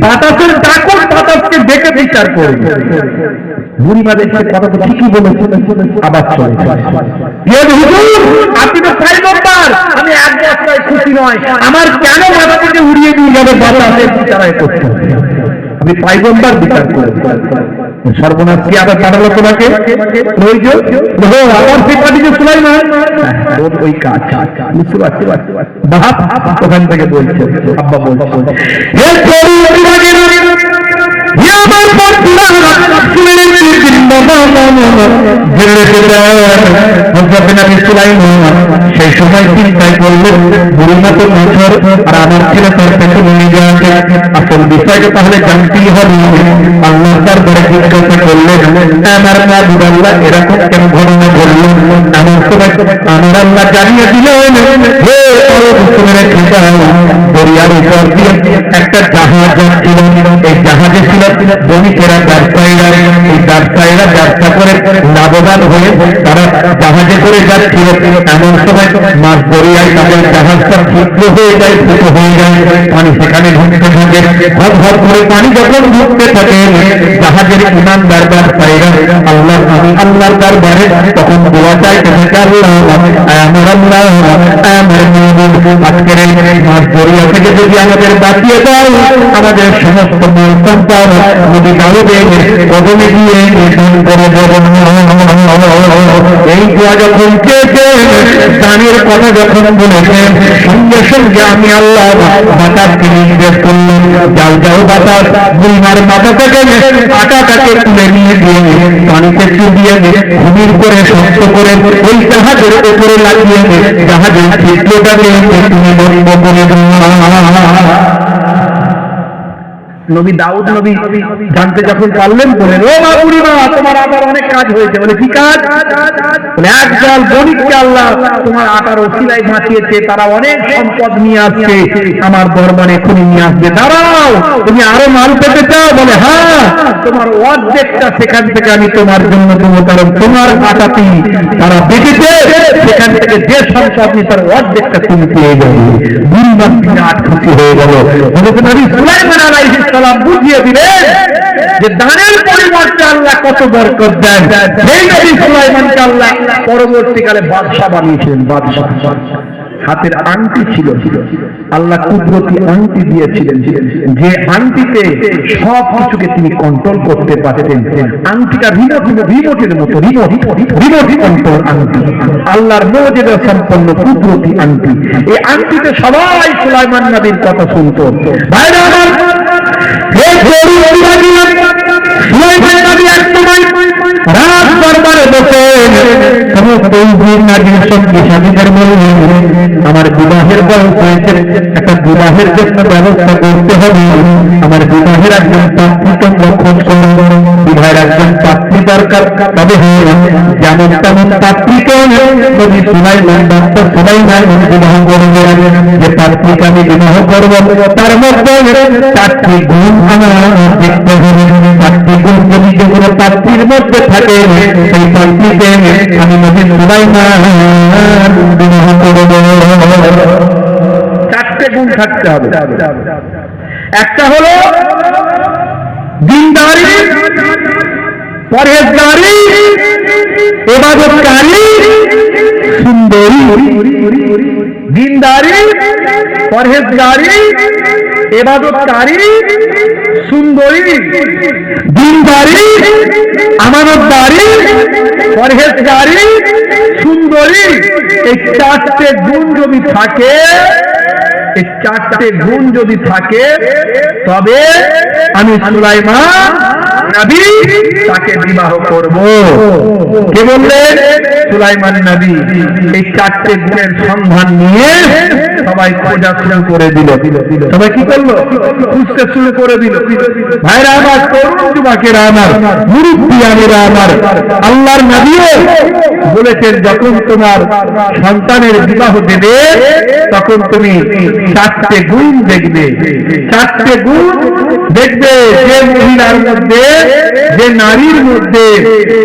বাতাসের ডাকো, বাতাসকে ডেকে বিচার করবে। বুড়িমা দেখছে কথা তো ঠিকই বলেছে, আবার চলে আপনি তো পয়গম্বর, আমি এক বস্তায় খুশি নয়, আমার কেন মাথা থেকে উড়িয়ে নিয়ে যাবে বাতাসের বিচার করতে? আমি পয়গম্বর, বিচার করে সর্বনাশ কি আবার পাঠালো তোমাকে? আবার সে পাঠিয়েছে সুলাইমান, ওই কাজ। বুঝতে পারছি বাপ ওখান থেকে বলছে, আব্বা বলছে সেই সময় চিন্তায় করলেন বুড়িমা তো বছর আর আমার ছেলে তার পেছনে নিয়ে যাওয়া। আসল বিষয়টা তাহলে জানতেই হবে। আল্লাহ তারপরে জিজ্ঞাসা করলেন, আমার মা বুড়াল্লাহ এরকম কেন ঘটনা ঘটল? এমন সময় আমার আল্লাহ জানিয়ে দিলেন, হে মুসলমানের খিদা, দরিয়ার উপর দিয়ে একটা জাহাজ যাচ্ছিল। এই জাহাজে ছিল বণিকেরা, ব্যবসায়ীরা। এই ব্যবসায়ীরা ব্যবসা করে লাভবান হয়ে তারা জাহাজে করে যাচ্ছিল। এমন সময় মাছ দরিয়ায় তাদের জাহাজটা ক্ষুদ্র হয়ে যায়, ছোট হয়ে যায়, পানি সেখানে ঢুকতে থাকে। হর হর করে পানি যখন ঢুকতে থাকে, জাহাজের ইমানদার ব্যবসায়ীরা আল্লাহ, আমি আল্লাহর দরবারে তখন দোয়া চাইতে থাকে, আল্লাহ আমার আল্লাহ আমার আজকের এই মাছ দরিয়া থেকে যদি আমাদের বাঁচিয়ে দাও, আমাদের সমস্ত মূল সন্তান নবী দাউদের কদমে গিয়ে নিধন করে দেব। এই দোয়া যখন চেয়েছেন, দানের কথা যখন বলেছেন, সঙ্গে সঙ্গে আমি আল্লাহ বাতাসকে নির্দেশ করলাম, যাও যাও বাতাস, বুলমার মাথা থেকে আটাটাকে তুলে নিয়ে দিয়ে পানিতে চুবিয়ে ভূমির করে শক্ত করে ওই জাহাজের উপরে লাগিয়ে জাহাজের চিত্রটাকে তুমি বন্ধ করে নবী দাউদ নবী জানতে যখন পারলেন, বলেন, ও মা বুড়িমা, তোমার আবার অনেক কাজ হয়েছে। বলে, কি কাজ? বলে, একদল বণিককে আল্লাহ তোমার আটার ওসিলায় বাঁচিয়েছে, তারা অনেক সম্পদ নিয়ে আসছে, আমার দরবারে এখনই নিয়ে আসবে। দাঁড়াও, তুমি আরো মাল পেতে চাও? বলে, হ্যাঁ, তোমার অর্ধেকটা সেখান থেকে আমি তোমার জন্য দেবো, কারণ তোমার আটাটি তারা বেঁচেছে, সেখান থেকে যে সম্পদ নিয়ে তার অর্ধেকটা তুমি পেয়ে যাবে। বুড়িমার দিনে আট খুশি হয়ে গেল। নবী সুলাইমান আলাইহিস সালাম বুঝিয়ে দিলেন যে দানের পরিবর্তে আল্লাহ কত বরকত দেন। সেই নবী সুলাইমানকে আল্লাহ পরবর্তীকালে বাদশা বানিয়েছিলেন। বাদশা হাতের আংটি ছিল, আল্লাহ কুদরতি আংটি দিয়েছিলেন, যে আংটিতে সব কিছুকে তিনি কন্ট্রোল করতে পারতেন। আংটিটা রিমোটের মতো, রিমোট কন্ট্রোল আংটি, আল্লাহর মুজিজা সম্পন্ন কুদরতি আংটি। এই আংটিতে সবাই সুলাইমান নবীর কথা শুনতো। ভাইরা আমার, সুলাইমান নবী এক সময় রাত দরবারে বসে সমস্ত নারীর সঙ্গে স্বামীদের বললেন, আমার বিবাহের বয়স হয়েছে, একটা বিবাহের জন্য ব্যবস্থা করতে হবে। আমার বিবাহের একজন পাত্রীকে লক্ষণ করব, বিবাহের একজন পাত্রী দরকার। তবে যেমন তেমন পাত্রীকে নবী সুলাইমান, ডক্টর সুলাইমান বিবাহ করবেন। যে পাত্রীকে আমি বিবাহ করব, তার মধ্যে 4টি গুণ আমার দেখতে হবে। 4টি গুণ যদি যেগুলো পাত্রীর মধ্যে থাকে, সেই পাত্রীকে আমি নবী সুলাইমান বিবাহ করব। 4টে গুণ থাকতে হবে। একটা হলো দিনদারি, পরহেজগারি, ইবাদতকারী, সুন্দরী। দিনদারি, পরহেজগারি, ইবাদতকারী, সুন্দরী। দিনদারি, আমানতদারি, পরহেজগারি, সুন্দরী। এই 4টে গুণ যদি থাকে, এই 4টে গুণ যদি থাকে, তবে আমি সুলাইমান নবী তাকে বিবাহ করব। কে বললেন? সুলাইমান নবী। এই 4টে গুণের সন্ধান নিয়ে সবাই খোঁজা শুরু করে দিল। সবাই কি করলো? খুঁজতে শুরু করে দিল। ভাইরা আমার, তরুণ যুবকেরা আমার, মুরব্বিয়ানেরা আমার, আল্লাহর নবীও বলেছেন, যখন তোমার সন্তানের বিবাহ দেবে, তখন তুমি 4টে গুণ দেখবে। 4টে গুণ দেখবে। যে মহিলার মধ্যে, যে নারীর মধ্যে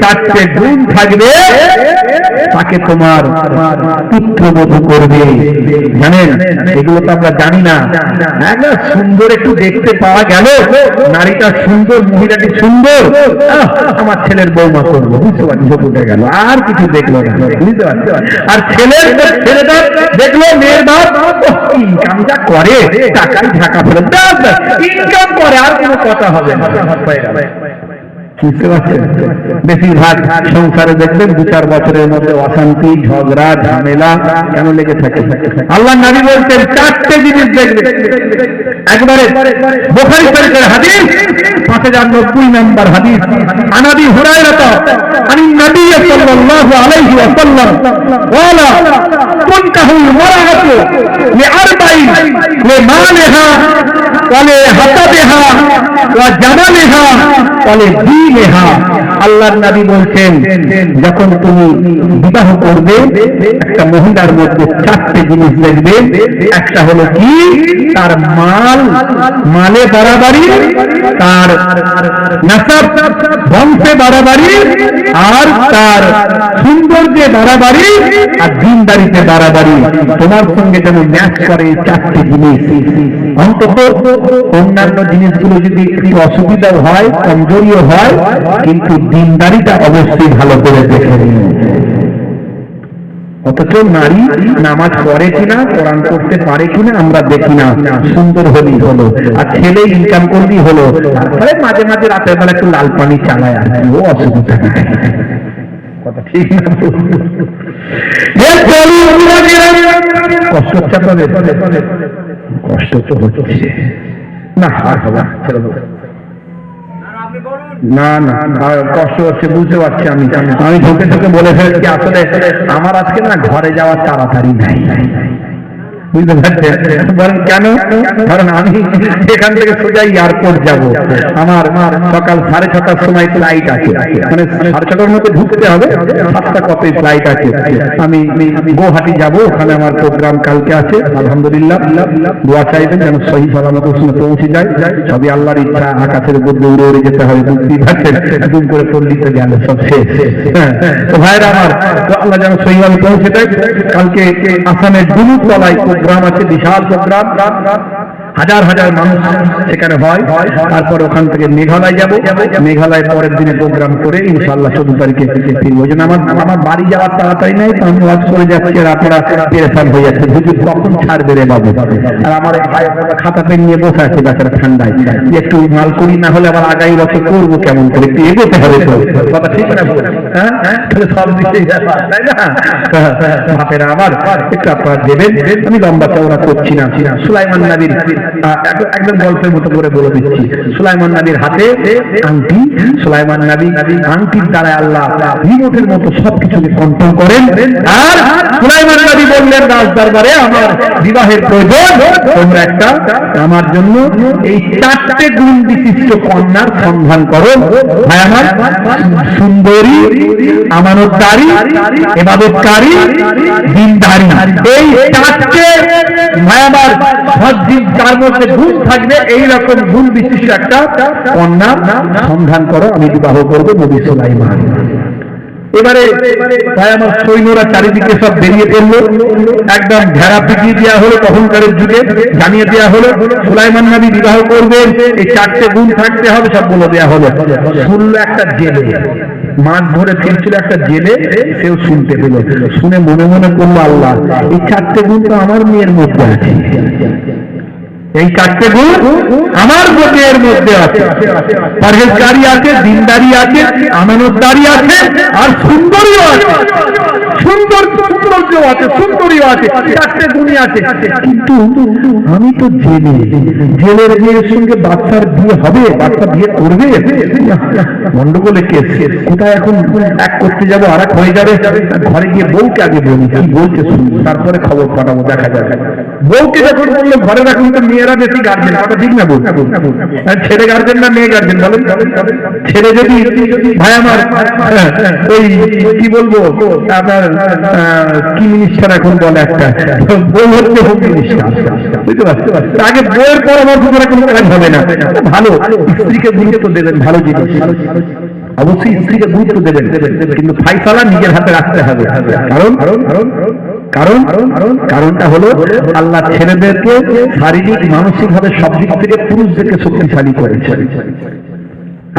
4টে গুণ থাকবে, তাকে তোমার পুত্রবধূ করবে। জানেন, এগুলো তো আমরা জানি না। সুন্দর একটু দেখতে পাওয়া গেল, নারীটা সুন্দর, মহিলাটি সুন্দর, আমার ছেলের বৌমা করবো, বুঝতে পারছি, উঠে গেল, আর কিছু দেখলো না, বুঝতে পারছি। আর ছেলেটা দেখলো মেয়ের বাপ ইনকামটা করে, টাকায় ঢাকা ফেলে ইনকাম করে, আর কোনো কথা হবে না। বুঝতে পারছেন? বেশিরভাগ সংসারে দেখবেন 2-4 বছরের মধ্যে অশান্তি, ঝগড়া, ঝামেলা কেন লেগে থাকে? আল্লাহ নবী বলতেন 4টে জিনিস দেখবে। একবারে বুখারী শরীফের হাদিস 5090 নম্বর হাদিস। আন আবি হুরায়রা আনিন নবী সাল্লাল্লাহু আলাইহি ওয়াসাল্লাম ক্বালা তুনকাহুল মারআতু লিআরবাইন লিমালিহা ওয়া লিহাসাবিহা ওয়া জামালিহা ওয়া লিদীনিহা। আল্লাহর নবী বলছেন, যখন তুমি বিবাহ করবে একটা মহিলার মধ্যে 4টে জিনিস দেখবে। একটা হলো কি, তার মালে বাড়াবাড়ি, তার নাসাব বংশে বাড়াবাড়ি, আর তার সৌন্দর্যে বাড়াবাড়ি, আর দিনদারিতে বাড়াবাড়ি। তোমার সঙ্গে যেন ম্যাচ করে 4টে জিনিস। অন্তত অন্যান্য জিনিসগুলো যদি একটু অসুবিধাও হয়, কমজোরিও হয়, কিন্তু দিনদারিটা অবশ্যই ভালো করে দেখে নিন। অথচ নারী নামাজ পড়ে কিনা, কোরআন পড়তে পারে কিনা আমরা দেখি না, সুন্দর হলেই হলো, আর ছেলে ইনকাম করলেই হলো, তারপরে মাঝে মাঝে রাতের বেলা একটু লাল পানি চালায়, আর ও অসুবিধা নেই। কথা ঠিক না? কষ্ট হচ্ছে আপনাদের? কষ্ট তো হচ্ছে না, আর হবে না, না না কষ্ট হচ্ছে, বুঝতে পারছি। আমি ঢুকে ঢুকে বলে ফেলছি, আসলে আমার আজকে না ঘরে যাওয়ার তাড়াতাড়ি নাই, বুঝতে পারছেন? বলেন কেন? কারণ আমি এখান থেকে সোজা এয়ারপোর্ট যাব। আমার সকাল 6:30টার সময় ফ্লাইট আছে, মানে 6:30টার মধ্যে ঢুকতে হবে, 7টা কতই ফ্লাইট আছে। আমি গুয়াহাটি যাব, ওখানে আমার প্রোগ্রাম কালকে আছে। আলহামদুলিল্লাহ, দোয়া চাইবেন যেন সহি সালামত ওখানে পৌঁছে যায়। সবই আল্লাহর ইচ্ছা। আকাশের উপর দৌড়ে উড়ে যেতে হবে, বুঝতেই পারছেন। দুম করে পল্লীতে গেল, সব শেষ। তো ভাইরা আমার, আল্লাহ যেন সহিভাবে পৌঁছে দেয়। কালকে আসামের ডুমুরতলায় প্রোগ্রাম আছে, বিশাল প্রোগ্রাম, হাজার হাজার মানুষ সেখানে হয়। তারপর ওখান থেকে মেঘালয় যাব, মেঘালয় পরের দিনে প্রোগ্রাম করে ইনশাআল্লাহ 14 তারিখে ফিরবো। ওই জন্য আমার বাড়ি যাওয়ার তাড়াতাড়ি নাই, তো আমি ওয়াজ করে যাচ্ছি, রাতেরা পেরেশান হয়ে যাচ্ছে, হুজুর কখন ছাড়বে রে বাবু। আর আমার খাতা পেন নিয়ে বসে আছে বেচারা ঠান্ডায়, একটু মাল করি, না হলে আবার আগামী বছর করবো কেমন করে, একটু এগোতে হবে তো। কথা ঠিক না? সব দিকে তাই না? বাপেরা আমার একটু আপনারা দেবেন, আমি লম্বা চওড়া করছি না। সুলাইমান নবীর একদম গল্পের মতো করে বলে দিচ্ছি। সুলাইমান নবীর হাতে আংটি, সুলাইমান নবী আংটির দ্বারা আল্লাহ রিমোটের মতো সবকিছুকে কন্ট্রোল করেন। আর সুলাইমান নবী বললেন রাজ দরবারে, আমার বিবাহের প্রয়োজন, তোমরা একটা আমার জন্য এই 4টে গুণ বিশিষ্ট কন্যার সন্ধান করো। ভাই আমার, সুন্দরী, আমানতদারী, ইবাদতকারী, দ্বীনদারী, এই 4টে ভাই আমার যার মধ্যে গুণ থাকবে, এইরকম গুণ বিশিষ্ট একটা কন্যা সন্ধান করো, আমি বিবাহ করবো নবী সুলাইমান। এবারে ভাই আমার সৈন্যরা চারিদিকে সব বেরিয়ে পড়লো, একদম ঘেরা পিটিয়ে দেওয়া হলো। তখনকারের যুগে জানিয়ে দেওয়া হলো সুলাইমান নবী বিবাহ করবেন, এই 4টে গুণ থাকতে হবে, সব বলে দেওয়া হলো। শুনলো একটা জেলে, মাছ ধরে ফিরছিল একটা জেলে, সেও শুনতে পেল। শুনে মনে মনে করলো, আল্লাহ, এই 4টে গুণ তো আমার মেয়ের মধ্যে আছে, এই 4টে গুণ আমার মেয়ের মধ্যে আছে। পরহেজগারি আছে, দিনদারি আছে, আমানতদারি আছে, আর সুন্দরীও আছে, সৌন্দর্য আছে, সুন্দরীও আছে, 4টে গুণই আছে। কিন্তু আমি তো জেলের মেয়ের সঙ্গে বাচ্চার বিয়ে হবে, বাচ্চা বিয়ে করবে, গন্ডগোলে কেস। কোথায় এখন এক করতে যাবো, আর এক হয়ে যাবে। ঘরে গিয়ে বউকে আগে বলি, কি বলছে শুনি, তারপরে খবর পাঠাবো, দেখা যাবে। বউকে যখন বললো ঘরে রাখুন, তো মেয়েরা বেশি গার্জেন, কথা ঠিক না? বল, ছেলে গার্জেন না মেয়ে গার্জেন বলেন? ছেলে যদি ভাই আমার ওই কি বলবো, আপনার কি মিনিস্টার এখন বলে একটা, বউ হচ্ছে হোম মিনিস্টার, বুঝতে পারছি। আগে বউয়ের পরামর্শ করে কোনো কাজ হবে না। ভালো স্ত্রীকে গুরুত্ব দেবেন, ভালো জিনিস, অবশ্যই স্ত্রীকে গুরুত্ব দেবেন, কিন্তু ফাইসালা নিজের হাতে রাখতে হবে। কারণটা হলো আল্লাহ ছেলেদেরকে শারীরিক মানসিক ভাবে সব দিক থেকে পুরুষদেরকে শক্তিশালী করেছে।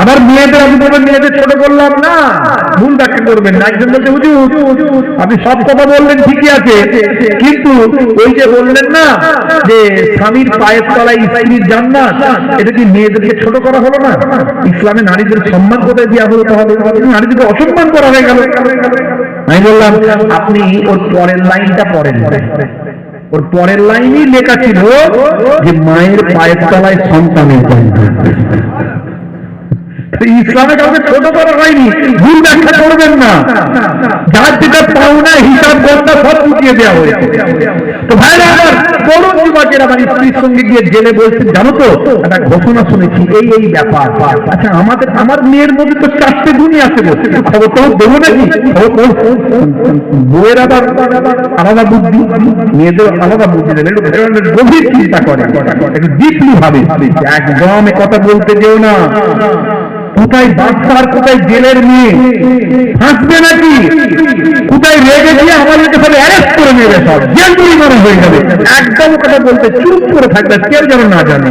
আমার মেয়েদের, আমি বলবেন মেয়েদের ছোট করলাম না, ভুল ব্যাখ্যা করবেন না। একজন বলছে, হুজুর আপনি সব কথা বললেন ঠিকই আছে, কিন্তু ওই যে বললেন না যে স্বামীর পায়ের তলায় স্ত্রীর জান্নাত, এটা কি মেয়েদেরকে ছোট করা হলো না? ইসলামে নারীদের সম্মান কোথায় দেওয়া হলো? তাহলে নারীদেরকে অসম্মান করা হয়ে গেল। আমি বললাম, আপনি ওর পরের লাইনটা পড়েন, ওর পরের লাইনই লেখা ছিল যে মায়ের পায়ের তলায় সন্তানের জন্য। ইসলামে কাউকে ছোট করা হয়নি, ভুল ব্যাখ্যা করবেন না। যার যেটা পাওনা হিসাব করতে সব উঠিয়ে দেওয়া হয়েছে। তো ভাইরা আমার তরুণ যুবকেরা আমার স্ত্রীর সঙ্গে গিয়ে জেলে বলছেন, জানো তো একটা ঘোষণা শুনেছি, এই ব্যাপার। আচ্ছা আমার মেয়ের মধ্যে তো 4টে গুণই আছে, বলছে খবর তো দেবো নাকি? বউয়ের আবার আলাদা বুদ্ধি, মেয়েদের আলাদা বুদ্ধি দেবে, গভীর চিন্তা করে, একটু ডিপলি ভাবে। একদম কথা বলতে যেও না, কোথায় বাচ্চা আর কোথায় জেলের মেয়ে, হাসবে নাকি? কোথায় রেগে গিয়ে আমাদেরকে সব অ্যারেস্ট করে নেবে, সব জেল পরিমাণে হয়ে যাবে। একদম কথা বলতে চুপ করে থাকবে, কেউ যেন না জানে।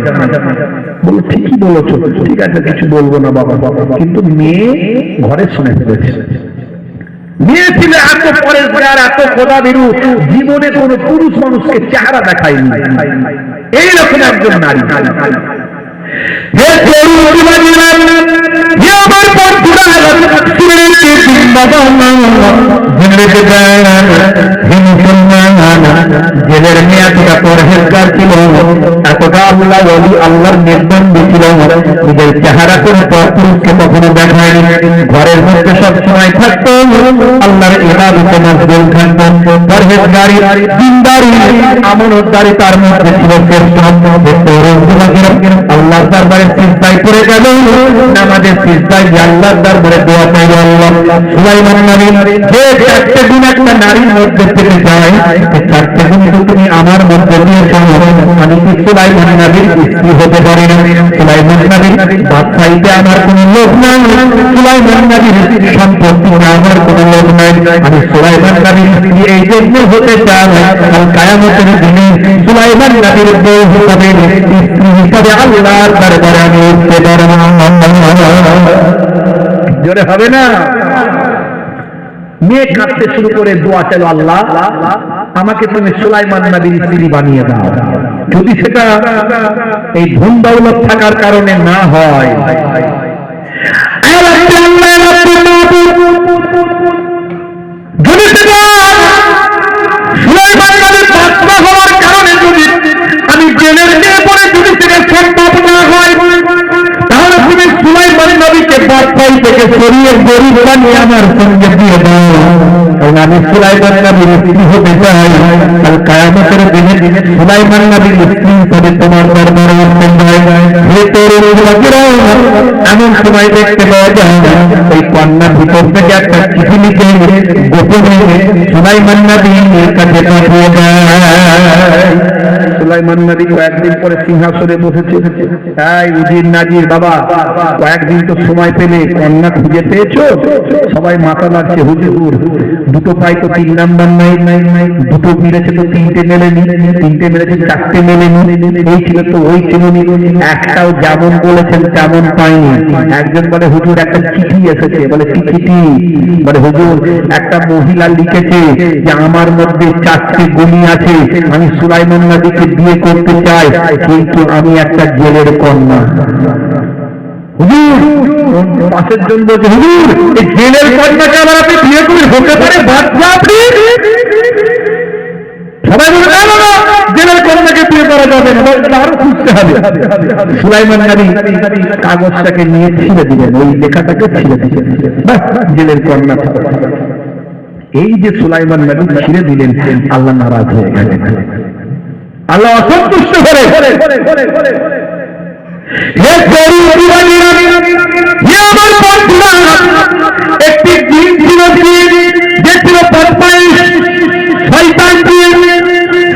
বলো ঠিকই বলেছো, ঠিক আছে কিছু বলবো না বাবা। কিন্তু মেয়ে ঘরে শুনে ফেলেছে। মেয়ে ছিল এত পরেশগার, এত খোদা বিরু, জীবনে কোন পুরুষ মানুষকে চেহারা দেখায়নি, এইরকম একজন নারী। জেলের মেয়ে এতটা পরহেজগার ছিল, এতটা আল্লাহ ওলি, আল্লাহর নির্বন্ধ ছিল, নিজের চেহারা করে পুরুষকে কখনো দেখায়নি। ঘরের মধ্যে সব সময় থাকতো, আল্লাহর ইবাদতে মশগুল থাকতো। পরহেজগারি, দিনদারি, আমানতদারি তার মধ্যে ছিল শ্রেষ্ঠ। আল্লাহর দরবারে সিজদায় পড়ে গেল, নামাজের সিজদায় আল্লাহর দরবারে দোয়া চাইল। আল্লাহ সুলাইমান নবী যে 4টে গুণ একটা নারীর মধ্যে থেকে যায়, এই 4টে গুণ তুমি আমার মধ্যে দিয়েছো, আমি কি সুলাইমান নবীর স্ত্রী হতে পারি না? সুলাইমান নবীর বাদশাহীতে আমার কোন লোভ নাই, সুলাইমান নবীর সম্পত্তি আমার কোন লোভ নাই, আমি সুলাইমান নবীর স্ত্রী এই জন্য হতে চাই, কাল কিয়ামতের দিনে সুলাইমান নবীর বউ হিসাবে, স্ত্রী হিসাবে আল্লাহর দরবারে আমি উঠতে পারব। জোরে হবে না? মেয়ে কাঁদতে শুরু করে দোয়া চাইল, আল্লাহ আমাকে তুমি সুলাইমান নবীর স্ত্রী বানিয়ে দাও। যদি সেটা এই ধন দৌলত থাকার কারণে না হয়, যদি সেটা সুলাইমান নবীর পাত্র হওয়ার কারণে যদি আমি জেলের নিয়ে পড়ে যদি সেটা সম্ভব না হয়, তাহলে তুমি সুলাইমান নবীকে বাদশাহী থেকে সরিয়ে গরিব বানিয়ে আমার সঙ্গে দিয়ে দাও, কারণ আমি সুলাইমান নবীর স্ত্রী হতে চাই। কাল কিয়ামতের দিনে সুলাইমান নবীর স্ত্রী হিসেবে তোমার দরবারে উঠতে চাই। এমন সময় দেখতে পাওয়া যায় ওই কন্যার ভিতর থেকে একটা চিঠি লিখে গোপনে সুলাইমান নবীর কাছে পাঠিয়ে দেয়। সুলাইমান নবী কয়েকদিন পরে সিংহাসনে বসেছে। তাই উজির নাজির বাবা, কয়েকদিন তো সময় পেলে কন্যা খুঁজে পেয়েছো? সবাই মাথা লাগছে, হুজুর দুটো পাই তো 3 নাম্বার নাই, দুটো মিলেছে তো 3টে মেলেনি, 3টে মেলেছে 4টে মেলেনি, এই ছিল তো ওই ছিল, একটাও যেমন বলেছেন তেমন পাইনি। একজন বলে হুজুর একটা চিঠি এসেছে। বলে কি চিঠি? বলে হুজুর একটা মহিলা লিখেছে যে আমার মধ্যে 4টে গুণী আছে, আমি সুলাইমান নবীকে বিয়ে করতে চাই, কিন্তু আমি একটা জেলের কন্যা। হুজুর পাশের জন বলছে, হুজুর এই জেলের কন্যাকে আবার আপনি বিয়ে করে হতে পারে বাচ্চা আপনি? সবাই বলে না না, জেলের কন্যাকে বিয়ে করা যাবে না, আরো খুঁজতে হবে। সুলাইমান নবী কাগজটাকে নিয়ে ছিঁড়ে দিলেন, ওই লেখাটাকে ছিঁড়ে দিলেন, জেলের কন্যা। এই যে সুলাইমান নবী ছিঁড়ে দিলেন, আল্লাহ নারাজ হয়ে গেলেন, আল্লাহ অসন্তুষ্ট করে। একটি দিন ছিল যে ছিল শয়তান দিয়ে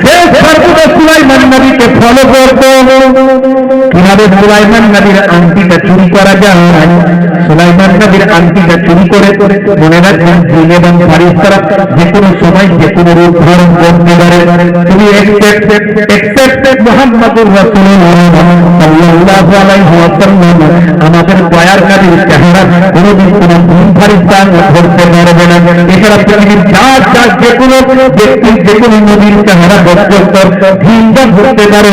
সে সর্বদা সুলাইমান নবীকে ফলো করত। কিভাবে সুলাইমান নবীর আংটিটা চুরি করা যায়? সুলাইমান নবীর আংটিটা চুরি করে মনে রাখবেন, জিন এবং ফারিস্তারা যে কোনো সময় যে কোনো রূপ ধারণ করতে পারে। তুমি মুহাম্মাদুর রাসূলুল্লাহ সাল্লাল্লাহু আলাইহি ওয়াসাল্লাম আমাদের দয়ার নবীর চেহারা কোনদিন কোনো জিন ফারিস্তা ধরতে পারবে না। এছাড়া পৃথিবীর যার যার যে কোনো ব্যক্তি যে কোনো নবীর চেহারা জিনরা ধরতে পারে।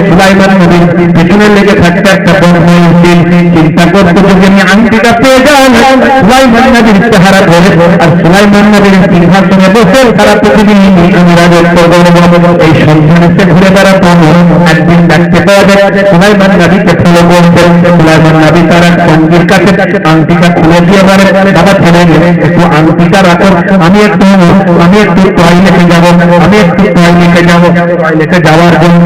সুলাইমান নবীর পিছনে লেগে থাকতে একটা বর্ণনা চিন্তা করতে যদি আমি আংটিটা পেয়ে যাই, সুলাইমান নবীর চেহারা ধরে আর সুলাইমান নবীর সিংহাসনে বসে সারা পৃথিবী আমি রাজত্ব করব। এই সন্ধানে ঘুরে বেড়াতো। একদিন দেখতে পাওয়া যায় সুলাইমান নবীকে ফলো করতেন। সুলাইমান নবী তার এক সঙ্গীর কাছে আংটিটা খুলে দিয়ে বলেন, বাবা ছেলে একটু আংটিটা রাখো, আমি একটু টয়লেটে যাবো, টয়লেটে যাওয়ার জন্য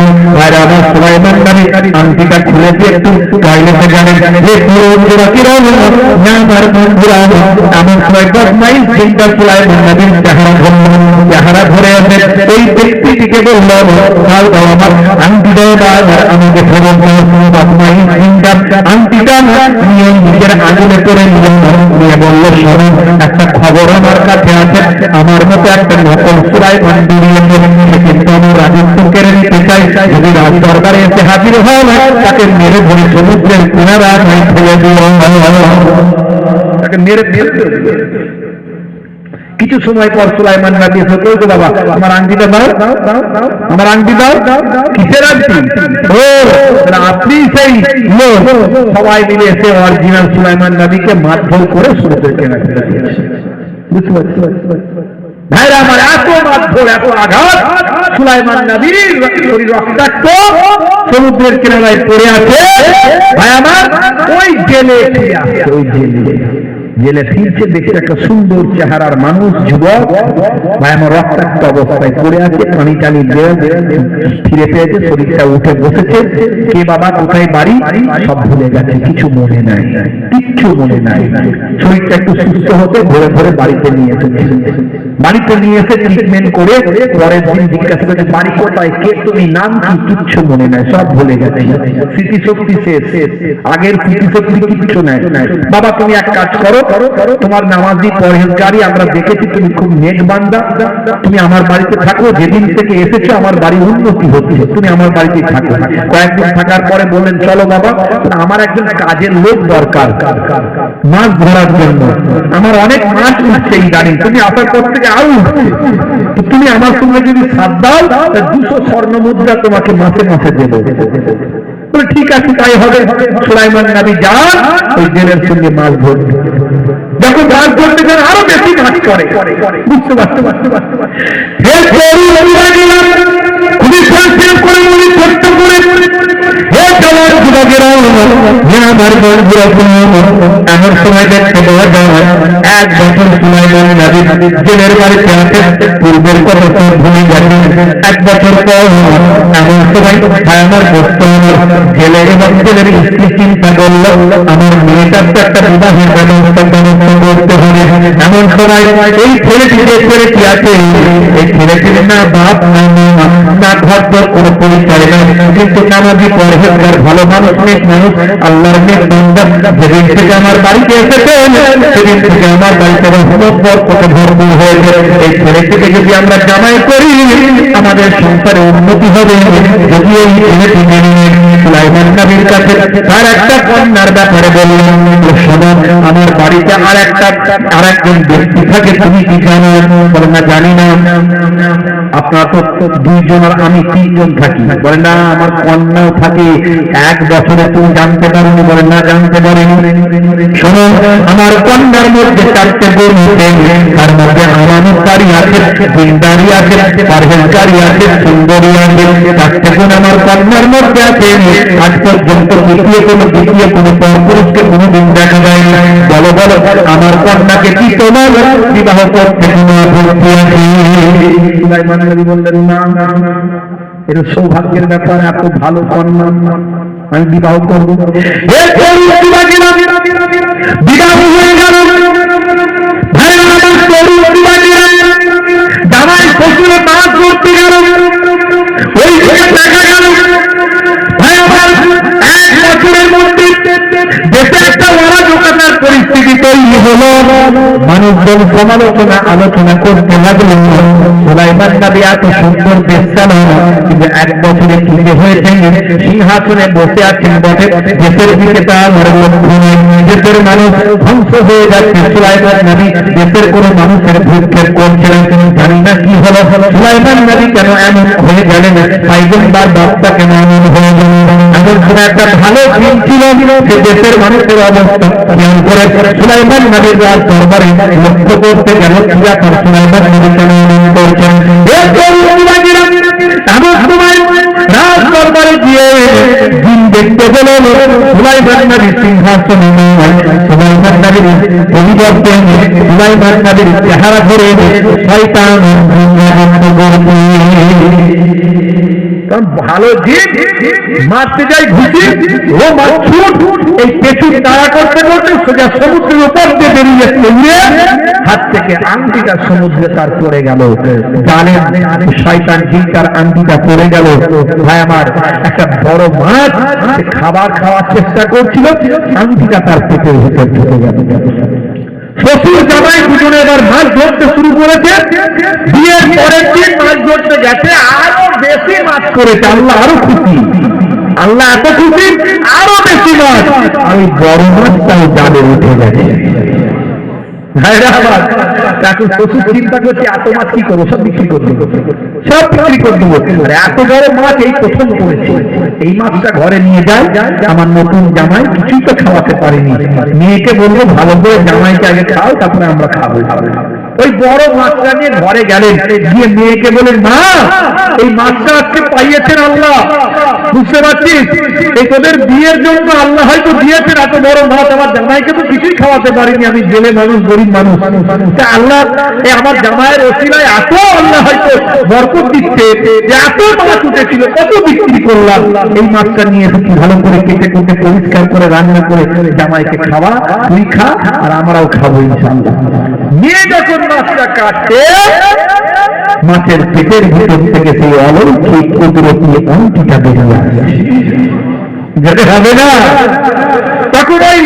আমার সুলাইমান নবী আংটিটা খুলে দিয়ে একটু টয়লেটে যাবেন। আমার বন্ধুরা এমন সময় 10 মাইল চিন্তা সুলাইমান নবীর চেহারা ধরে আছে। ওই ব্যক্তিটিকে বলল, আমার আংটি দাও, আমাকে ফেরত দাও। 10 মাইল চিন্তা আংটিটা নিয়ে নিজের আঙুলে করে নিয়ে বলল, শোনো, একটা খবর আমার কাছে আছে, আমার মতো একটা নকল সুলাইমান দুনিয়াতে, কিন্তু আমি রাজত্ব কেড়ে নিতে চাই। যদি রাজ দরবারে এসে হাজির হয় তাকে মেরে ধরে সমুদ্রের কিনারায় ফেলে দিও, তাকে মেরে ফেলে দিও। কিছু সময় পর সুলাইমান নবী এসে বলল, বাবা আমার আংটিটা দাও, আমার আংটি দাও। কিসের আংটি? ও আপনি সেই লোক। সবাই মিলে এসে অরিজিনাল সুলাইমান নবীকে মারধর করে সমুদ্রের কিনারায় ফেলে দিয়েছে। বুঝতে পারছি ভাইরা আমার, এত মারধর, এত আঘাত, সুলাইমান নবীর শরীর রক্তাক্ত সমুদ্রের কিনারায় পড়ে আছে। ভাই আমার, ওই জেলে ফিরে আসছে, ওই জেলে ফিরছে, দেখছে একটা সুন্দর চেহারার মানুষ, যুবক। ভাই আমার রক্তাক্ত অবস্থায় পড়ে আছে, পানি টানি ফিরে পেয়েছে, শরীরটা উঠে বসেছে। কে বাবা, কোথায় বাড়ি, সব ভুলে গেছে, কিছু মনে নাই, কিচ্ছু মনে নাই। শরীরটা একটু সুস্থ হতে ধরে ধরে বাড়িতে নিয়ে এসেছে। বাড়িতে নিয়ে এসে ট্রিটমেন্ট করে পরের দিন জিজ্ঞাসা করে, বাড়ি কোথায়, কে তুমি, নাম কি, কিচ্ছু মনে নাই, সব ভুলে গেছে। স্মৃতিশক্তি শেষ, আগের স্মৃতিশক্তি কিচ্ছু নাই। বাবা তুমি এক কাজ করো, তোমার নামাজি পরহেজগারি আমরা দেখেছি, তুমি খুব নেক বান্দা, তুমি আমার বাড়িতে থাকো। যেদিন থেকে এসেছো আমার বাড়ি উন্নতি হচ্ছে, তুমি আমার বাড়িতেই থাকো। কয়েকদিন থাকার পরে বললেন, চলো বাবা, আমার একজন কাজের লোক দরকার মাছ ধরার জন্য, আমার অনেক মাছ উঠছে ইদানিং, তুমি আসার পর থেকে আরো উঠছে, তুমি আমার সঙ্গে যদি সাথ দাও 200 স্বর্ণ মুদ্রা তোমাকে মাসে মাসে দেবো। ঠিক আছে, তাই হবে। সুলাইমান নবী যান ওই জেলের সঙ্গে মাছ ধরতে। যখন মাছ ধরতে যান আরো বেশি মাছ করে, বুঝতে পারতে খুবই পরিশ্রম করে, উনি কষ্ট করে। এমন সময় দেখতে পাওয়া যায় 1 বছর সুলাইমান নবী জেলের বাড়িতে আছে, পূর্বের কথা ভুলে গেছে। 1 বছর পর এমন সময় আমার বস্তু জেলের এবং জেলের স্ত্রী চিন্তা করল, আমার মেয়েটার তো একটা বিবাহের ব্যবস্থা করতে হবে। এমন সময় এই ছেলেটি যে ছেলেটি আছে, এই ছেলেটির না বাপ না মা না ঘর দর কোনো পরিচয় নেই, কিন্তু নামাজি পরহেজগার ভালো মানুষ, নেক মানুষ, আল্লাহর নেক বান্দা। যেদিন থেকে আমার বাড়িতে এসেছেন সেদিন থেকে আমার বাড়িতে রহমত বরকতে ভরপুর হয়েছে। এই ছেলেটিকে যদি আমরা জামাই করি আমাদের সংসারে উন্নতি হবে। যদি এই ছেলেটি মেনে সুলাইমান নবীর কাছে তার একটা কন্যার ব্যাপারে বললেন, শোনো, আমার বাড়িতে আরেকজন ব্যক্তি থাকে, তুমি কি জানো? বলে না, জানি না। আপনার তো 2 জন আর আমি 3 জন থাকি। বলে না, আমার কন্যাও থাকে। 1 বছরে তুমি জানতে পারোনি? বলে না, জানতে পারিনি। শোনো, আমার কন্যার মধ্যে 4টে গুণ আছে, তার মধ্যে আমানতকারী আছে, দিনদারি আছে, পরহেজগারি আছে, সুন্দরী আছে। 4টে গুণ আমার কন্যার মধ্যে আছে। আজ পর্যন্ত দ্বিতীয় কোনো পরপুরুষকে কোনোদিন দেখা যায়নি। বলো বলো, আমার কন্যাকে কি তোমার বিবাহ করতে কোনো আপত্তি আছে? সুলাইমান নবী বললেন, না, এটা সৌভাগ্যের ব্যাপার, এত ভালো কন্যা আমি বিবাহ করবো। বিবাহ হয়ে গেল। জামাই শ্বশুরে মাছ ধরতে গেল, ওই দেখা গেল 1 বছরের মধ্যে দেশে একটা অরাজকতার পরিস্থিতি তৈরি হলো। মানুষজন আলোচনা করতে লাগলো, সুলাইমান নবী এত সুন্দর দেশ চালানো, কিন্তু 1 বছরে কি হয়েছে? সিংহাসনে বসে আছেন বটে, দেশের দিকে তার লক্ষ্য নেই। দেশের মানুষ ধ্বংস হয়ে যাচ্ছে, সুলাইমান নবী দেশের কোন মানুষের ভূক্ষেপ করছিলেন। জানি না কি হলো, সুলাইমান নবী কেন এমন হয়ে গেলেন, পাইগম্বর বার্তা কেন এমন হয়ে গেল। এমন সময় একটা ভালো দিন ছিল, সে দেশের মানুষের অবস্থা খেয়াল করে সুলাইমান নবীর রাজ দরবারে লক্ষ্য করতে গেল। এখন সুলাইমান নবী কেন করছেন? এমন সময় রাজ দরবারে গিয়ে দিন দেখতে গেলেন সুলাইমান নবীর সিংহাসনে সুলাইমান নবীর পরিবর্তে সুলাইমান নবীর চেহারা ধরে শয়তান ভালো দিন মারতে যাই ঘুষি, ও মাছুট এই পেছুর তাড়া করতে করতে সোজা সমুদ্রের উপর দিয়ে বেরিয়ে চলিয়ে হাত থেকে আংটিটা সমুদ্রে তার পড়ে গেল। জানেন শয়তান জিনটার আংটিটা পড়ে গেল। ভাই আমার, একটা বড় মাছ খাবার খাওয়ার চেষ্টা করছিল, আংটিটা তার পেটের ভিতর ঢুকে গেল। শ্বশুর জামাই দুজনে এবার মাছ ধরতে শুরু করেছে। বিয়ের পরের দিন মাছ ধরতে গেছে, আরো বেশি মাছ করেছে। আল্লাহ আরো খুশি, আল্লাহ এত খুশি, আরো বেশি মাছ। আমি বড় মাছটাও জালে উঠে গেছে। এখন শ্বশুর চিন্তা করছে এত মাছ কি করবো, সব বিক্রি করে দেবো, সব বিক্রি করে দেবো। এত বড় মাছ এই প্রথম করেছে, এই মাছটা ঘরে নিয়ে যায়। আমার নতুন জামাই কিছুই তো খাওয়াতে পারেনি, মেয়েকে বলবো ভালো করে জামাইকে আগে খাও, তারপরে আমরা খাবো। ওই বড় মাছটা নিয়ে ঘরে গেলেন, গিয়ে মেয়েকে বলেন, মা এই মাছটা আজকে পাইয়েছেন আল্লাহ, বুঝতে পারছিস এই তোদের বিয়ের জন্য আল্লাহ হয়তো দিয়েছেন এত বড় মাছ। আমার জামাইকে তো কিছুই খাওয়াতে পারিনি, আমি জেলে মানুষ, গরিব মানুষ। আল্লাহ আমার জামাইয়ের ওসিলায় এত আল্লাহ হয়তো বরকত দিচ্ছে, যে এত মাছ উঠেছিল কত বিক্রি করলাম। এই মাছটা নিয়ে এসেছি, ভালো করে কেটে কুটে পরিষ্কার করে রান্না করে জামাইকে খাওয়া, তুই খা আর আমরাও খাবো ইনশাআল্লাহ। নিয়ে যখন মাছটা কাটতে, মাছের পেটের ভিতর থেকে সেই অলৌকিক কুদরতি আংটিটা বেরিয়ে আসে, যেতে হবে না। তখন ওই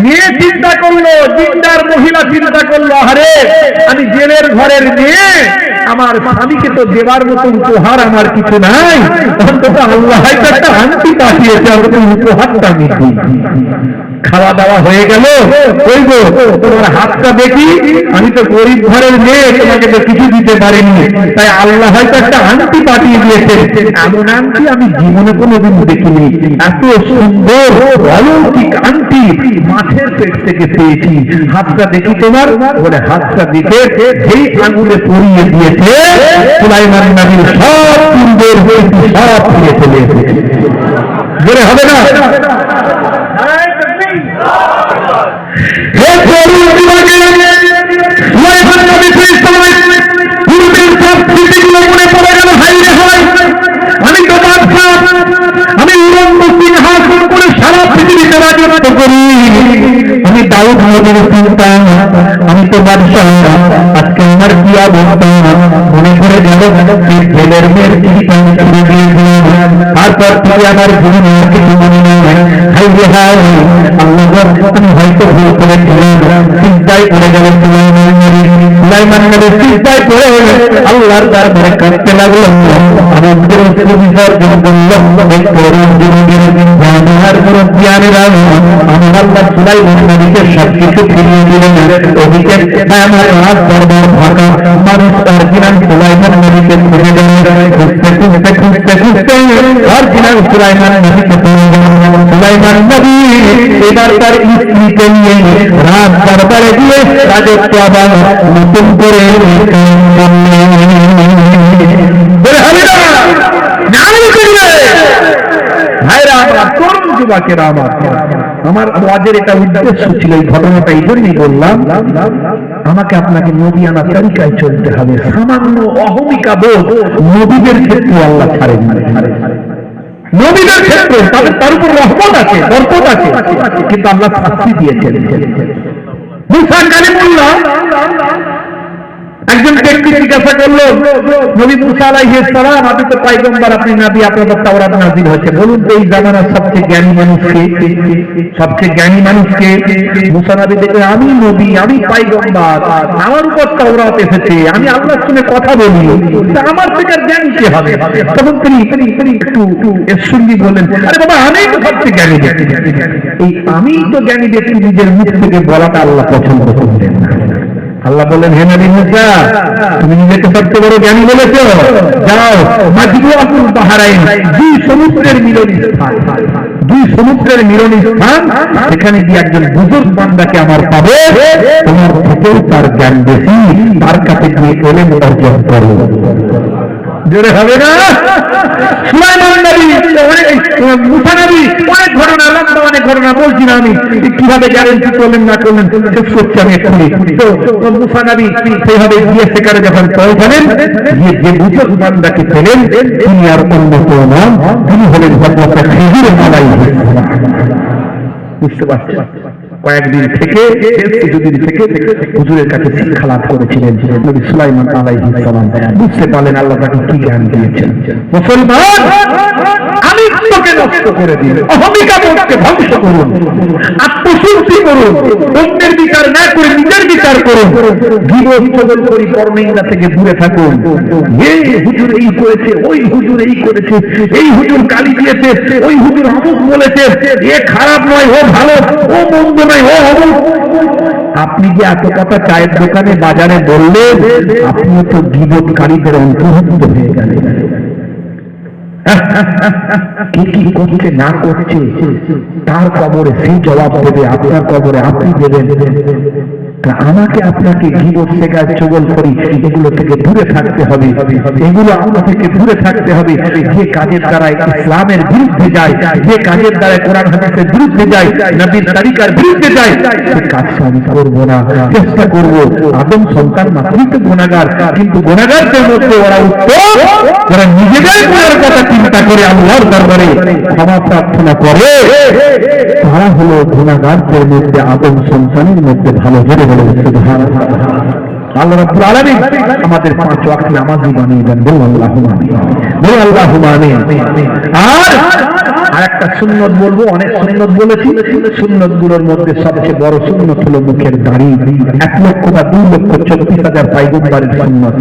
মেয়ে চিন্তা করলো, জিন্দার মহিলা চিন্তা করলো, আরে আমি জেলের ঘরের মেয়ে, আমার স্বামীকে তো দেবার মতো উপহার আমার কিছু নাই, অন্তত আল্লাহ হয়তো একটা আংটি পাঠিয়েছে, আমি তো উপহারটা আমি দিই। খাওয়া দাওয়া হয়ে গেল, ওই গো তোমার হাতটা দেখি, আমি তো গরিব ঘরের মেয়ে, তোমাকে তো কিছু দিতে পারিনি, তাই আল্লাহ হয়তো একটা আংটি পাঠিয়ে দিয়েছে। এমন আংটি আমি জীবনে কোনোদিন দেখিনি, এত সুন্দর অলৌকিক আংটি মাছের পেট থেকে পেয়েছি। হাতটা দেখি তোমার, বলে হাতটা দেখে যেই আঙুলে পরিয়ে দিয়েছে, সুলাইমান নবীর সব সুন্দর হয়েছে, সব ফিরে চলে এসেছে। বলে হবে না? আমি তো বাদশাহ, আমি উড়ন্ত সিংহাসন করে সারা পৃথিবীতে রাজত্ব করি, আমি দাউদ নবীর সন্তান, আমি তো বাদশাহ। আজকে আমার কি অবস্থা মনে করে গেল, জেলের মেয়ের তারপর থেকে আমার জীবনে কিছু মনে নয়। আমি হয়তো ভুল করেছিলাম, চিন্তায় পড়ে গেল সুলাইমান নবী, চিন্তায় পড়ে আল্লাহর দরবারে কাঁদতে লাগলো। আমাদের বিসর্জন করল, আমার আল্লাহ সুলাইমান নবীকে সবকিছু ফিরিয়ে দিলেন। ওদিকে আমার রাত দরবার ফাঁকা, মানুষ অরিজিনাল সুলাইমান নবীকে খুঁজে গেল, খুঁজতে খুঁজতে খুঁজতে খুঁজতে অরিজিনাল সুলাইমান নবীকে পেয়ে গেল। সুলাইমান নবী এবার তার স্ত্রীকে নিয়ে রাত দরবারে গিয়ে রাজত্ব আবার নতুন করে আমার ওয়াজের এটা উদ্দেশ্য ছিল, এই ঘটনাটা এই জন্যই বললাম, আমাকে আপনাকে নবী আনা তরিকায় চলতে হবে। সামান্য অহমিকা বোধ নবীদের ক্ষেত্রে আল্লাহ ছাড়েন, নবীদের ক্ষেত্রে তার উপর রহমত আছে, বরকত আছে, কিন্তু আল্লাহ শাস্তি দিয়েছেন। মুসা কালিমুল্লাহ একজন ব্যক্তি জিজ্ঞাসা করলো, নবী মুসা আলাইহিস সালাম, আপনি তো পয়গম্বর, আপনি নবী, আপনার তাওরাত নাযিল হয়েছে, বলুন তো এই জামানার সবচেয়ে জ্ঞানী মানুষকে, সবচেয়ে জ্ঞানী মানুষকে? মুসা নবী দেখলেন, আমি নবী, আমি পয়গম্বর, আমার উপর তাওরাত এসেছে, আমি আল্লাহর সঙ্গে কথা বলি, তা আমার থেকে জ্ঞানী কে হবে? তখন তিনি একটু এর সঙ্গে বললেন, আরে বাবা, আমি তো সবচেয়ে জ্ঞানী ব্যক্তি। এই আমি তো জ্ঞানী ব্যক্তি নিজের মুখ থেকে বলাটা আল্লাহ পছন্দ করলেন না। আল্লাহ বলেন, হে নবী মুসা, তুমি নিজেকে সবচেয়ে বড় জ্ঞানী বলেছো, যাও মাজমুআতুল বাহরাইন, দুই সমুদ্রের মিলনস্থান, দুই সমুদ্রের মিলনস্থান, সেখানে গিয়ে একজন বুজুর্গ বান্দাকে আমার পাবে, তোমার থেকেও তার জ্ঞান বেশি, তার কাছে গিয়ে ইলম অর্জন করো। জোরে হবে না? সুলাইমান নবী, মুসা নবী, অনেক ঘটনা, লম্বা অনেক ঘটনা বলছি না আমি, কিভাবে গ্যারেন্টি করলেন না করলেন শেষ করছি আমি এক্ষুনি। তো মুসা নবী সেইভাবে গিয়ে সেখানে যখন পৌঁছালেন, গিয়ে যে বুজুর্গ বান্দাকে পেলেন, তিনি আর অন্য কেউ নন, তিনি হলেন হযরত খিজির আলাইহিস সালাম। বুঝতে পারছেন? কয়েকদিন থেকে কিছুদিন থেকে হুজুরের কাছে শিক্ষা লাভ করেছিলেন নবী সুলাইমান আলাইহিস সালাম। বুঝতে পারলেন আল্লাহ তাকে কি জ্ঞান দিয়েছেন। মুসলমান, আমিত্বকে নষ্ট করে দিন, অহমিকাবোধকে ধ্বংস করুন, আত্মশুদ্ধি করুন, অন্যের বিচার না করে নিজের বিচার করুন, গীবত চগলখড়ি পরনিন্দা থেকে দূরে থাকুন। এই হুজুর এই করেছে, ওই হুজুর এই করেছে, এই হুজুর গালি দিয়েছে, ওই হুজুর অমুক বলেছে, এ খারাপ নয়, ও ভালো, ও মন্দ নয়, ও অমুক। আপনি যে এত কথা চায়ের দোকানে বাজারে বললেন, আপনিও তো গীবতকারীদের অন্তর্ভুক্ত হয়ে গেলেন। কি কি করছে না করছে তার কবরে সেই জবাব দেবে, আপনার কবরে আপনি দেবেন। আমাকে আপনাকে গীবত থেকে চগলখড়ি এগুলো থেকে দূরে থাকতে হবে, এগুলো আমরা থেকে দূরে থাকতে হবে। যে কাজের দ্বারা ইসলামের বিরুদ্ধে যায়, যে কাজের দ্বারা কোরআন হাদিসের বিরুদ্ধে যায়, নবীর তরিকার বিরুদ্ধে যায়, সে কাজটা আমি করবো না। চেষ্টা করবো, আদম সন্তান মাত্রই তো গুনাহগার, কিন্তু গুনাহগারদের মধ্যে ওরা উত্তম যারা নিজেদের গুনার কথা চিন্তা করে আল্লাহর দরবারে ক্ষমা প্রার্থনা করে, তারা হলো গুনাহগারদের মধ্যে আদম সন্তানের মধ্যে ভালো। জোরে বলে সুবহানাল্লাহ। আল্লাহ রাব্বুল আলামিন আমাদের 5 ওয়াক্ত নামাজি বানিয়ে দেন। বলুন আল্লাহুম্মা আমিন, বলুন আল্লাহুম্মা আমিন। আর একটা সুন্নত বলবো, অনেক সুন্নত বলেছি, সুন্নত গুলোর মধ্যে সবচেয়ে বড় সুন্নত হলো মুখের দাড়ি। 1 লক্ষ বা 2 লক্ষ 34,000 পয়গম্বরের সুন্নত।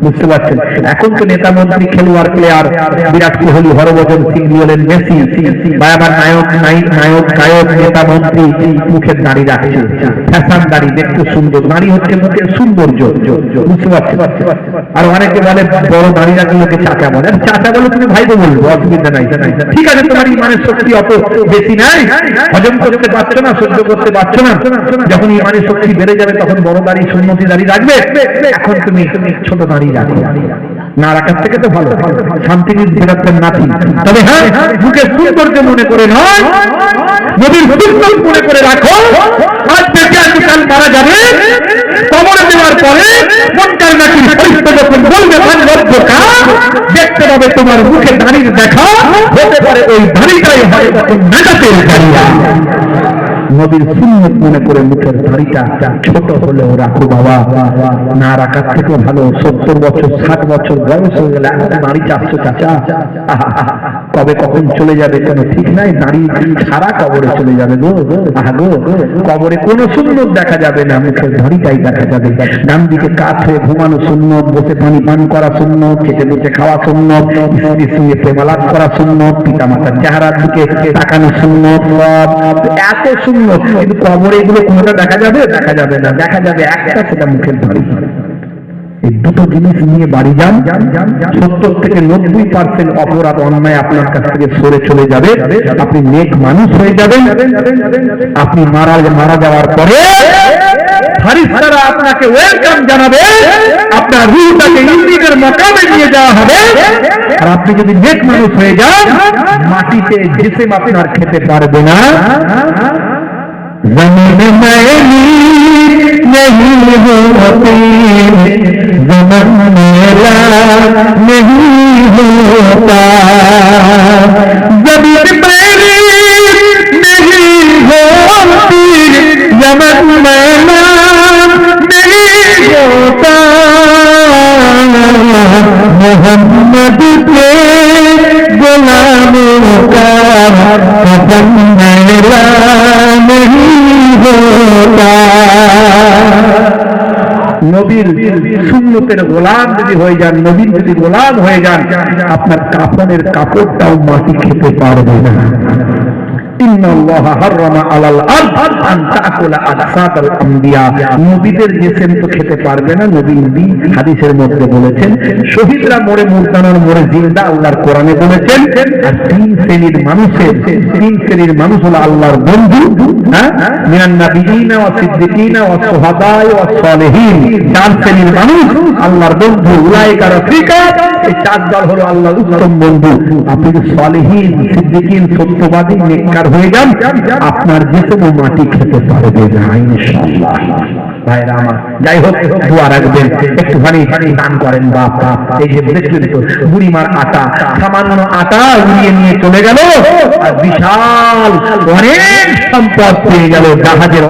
বুঝতে পারছেন? এখন তো নেতা মন্ত্রী, খেলোয়াড়, player, Virat Kohli, Harbhajan Singh, Lionel Messi বা আবার নায়ক গায়ক, নেতা মন্ত্রী মুখের দাড়ি রাখছে, ফ্যাশন দাড়ি, দেখতে সুন্দর। দাড়ি হচ্ছে মুখের সৌন্দর্য। বুঝতে পারছেন? আর অনেকে বলে বড় দাড়ি রাখলে লোকে চাচা বলে। চাচা বলে তুমি ভাইকে বলবো, অসুবিধা নাই। ঠিক আছে, তোমার ইমানের শক্তি অত বেশি নাই, হজম করতে পারছো না, সহ্য করতে পারছো না। যখন ইমানের শক্তি বেড়ে যাবে তখন বড় দাড়ি, সুন্নতি দাড়ি রাখবে। এখন তুমি ছোট দাড়ি রাখো, না রাখার থেকে তো ভালো, শান্তি নির্ভরতার নাতি। তবে হ্যাঁ, মুখের সৌন্দর্য মনে করে নয়, নবীর সুন্নত মনে করে রাখো। আজ থেকে আজকাল মারা যাবে, কবরে দেওয়ার পরে মুনকার নাকির ফেরেশতা যখন বলবে দেখতে পাবে তোমার মুখে দাড়ির দেখা, হতে পারে ওই দাড়িটাই হয় নাজাতের দাঁড়িয়া। নবীর সুন্নত মনে করে মুখের দাড়িটা ছোট হলেও রাখো বাবা, না রাখার থেকে ভালো। 70 বছর 60 বছর বয়স হয়ে গেলে দাড়ি চাচ্ছ চাচা, কবে কখন চলে যাবে কেন ঠিক নাই, দাড়ি সারা কবরে চলে যাবে গো। কবরে কোনো সুন্নত দেখা যাবে না, মুখের দাড়িটাই দেখা যাবে। ডান দিকে কাত হয়ে ঘুমানো সুন্নত, বসে পানি পান করা সুন্নত, খেতে বসে খাওয়া সুন্নত, স্ত্রীর সঙ্গে প্রেমালাপ করা সুন্নত, পিতা মাতার চেহারার দিকে তাকানো সুন্নত, এত সুন্নত। কিন্তু কবরে এগুলো কোনটা দেখা যাবে? দেখা যাবে না। দেখা যাবে একটা, সেটা মুখের দাড়ি। এই দুটো জিনিস নিয়ে বাড়ি যান, 70 থেকে 90% অপরাধ অন্যায় আপনার কাছ থেকে সরে চলে যাবে। আপনি নেক মানুষ হয়ে যাবেন। আপনি মারা যাওয়ার পরে ফারিস্তারা আপনাকে ওয়েলকাম জানাবে, আপনার রূহটাকে ইন্দিরের মাকামে নিয়ে যাওয়া হবে। আর আপনি যদি নেক মানুষ হয়ে যান, মাটিতে জিসিম আপনার খেতে পারবে না। ज़मीन मैली नहीं होती, ज़मन मेला नहीं होता, ज़मीन मैली नहीं होती, ज़मन मेला नहीं होता, मोहम्मद के गुलामों का कफन मेला নবীর সুন্নতের গোলাম যদি হয়ে যান, নবীর যদি গোলাম হয়ে যান, আপনার কাফনের কাপড়টাও মাটি খেতে পারবে না। ইন্নাল্লাহা হারামা আলাল আরদ আন তাকুলা আজসাদাল আম্বিয়া, নবীদের জিসিম তো খেতে পারবে না, নবী হাদিসের মধ্যে বলেছেন শহীদরা মরে মুর্দানোর মরে জিন্দা, আল্লাহর কোরআনে বলেছেন। আর তিন শ্রেণীর মানুষ হলো আল্লাহর বন্ধু, হ্যাঁ, মিনান নাবিয়িনা ওয়া সিদ্দিকিনা ওয়া শুহাদা ওয়া সালিহিন। চার শ্রেণীর মানুষ আল্লাহর বন্ধু, উলাইকা রাফিকা, এই চার দল হলো আল্লাহর উত্তম বন্ধু। আপনি সালিহিন, সিদ্দিকিন, সত্যবাদী, নেককার হয়ে যান, আপনার জিসিম মাটি খেতে পারবে না ইনশাআল্লাহ। ভাইরা আমার, যাই হোক দোয়া রাখবেন, একটুখানি দান করেন। বাপ এই যে দেখলেন তো বুড়িমার আটা, সামান্য আটা উড়িয়ে নিয়ে চলে গেল আর বিশাল অনেক সম্পদ পেয়ে গেল জাহাজের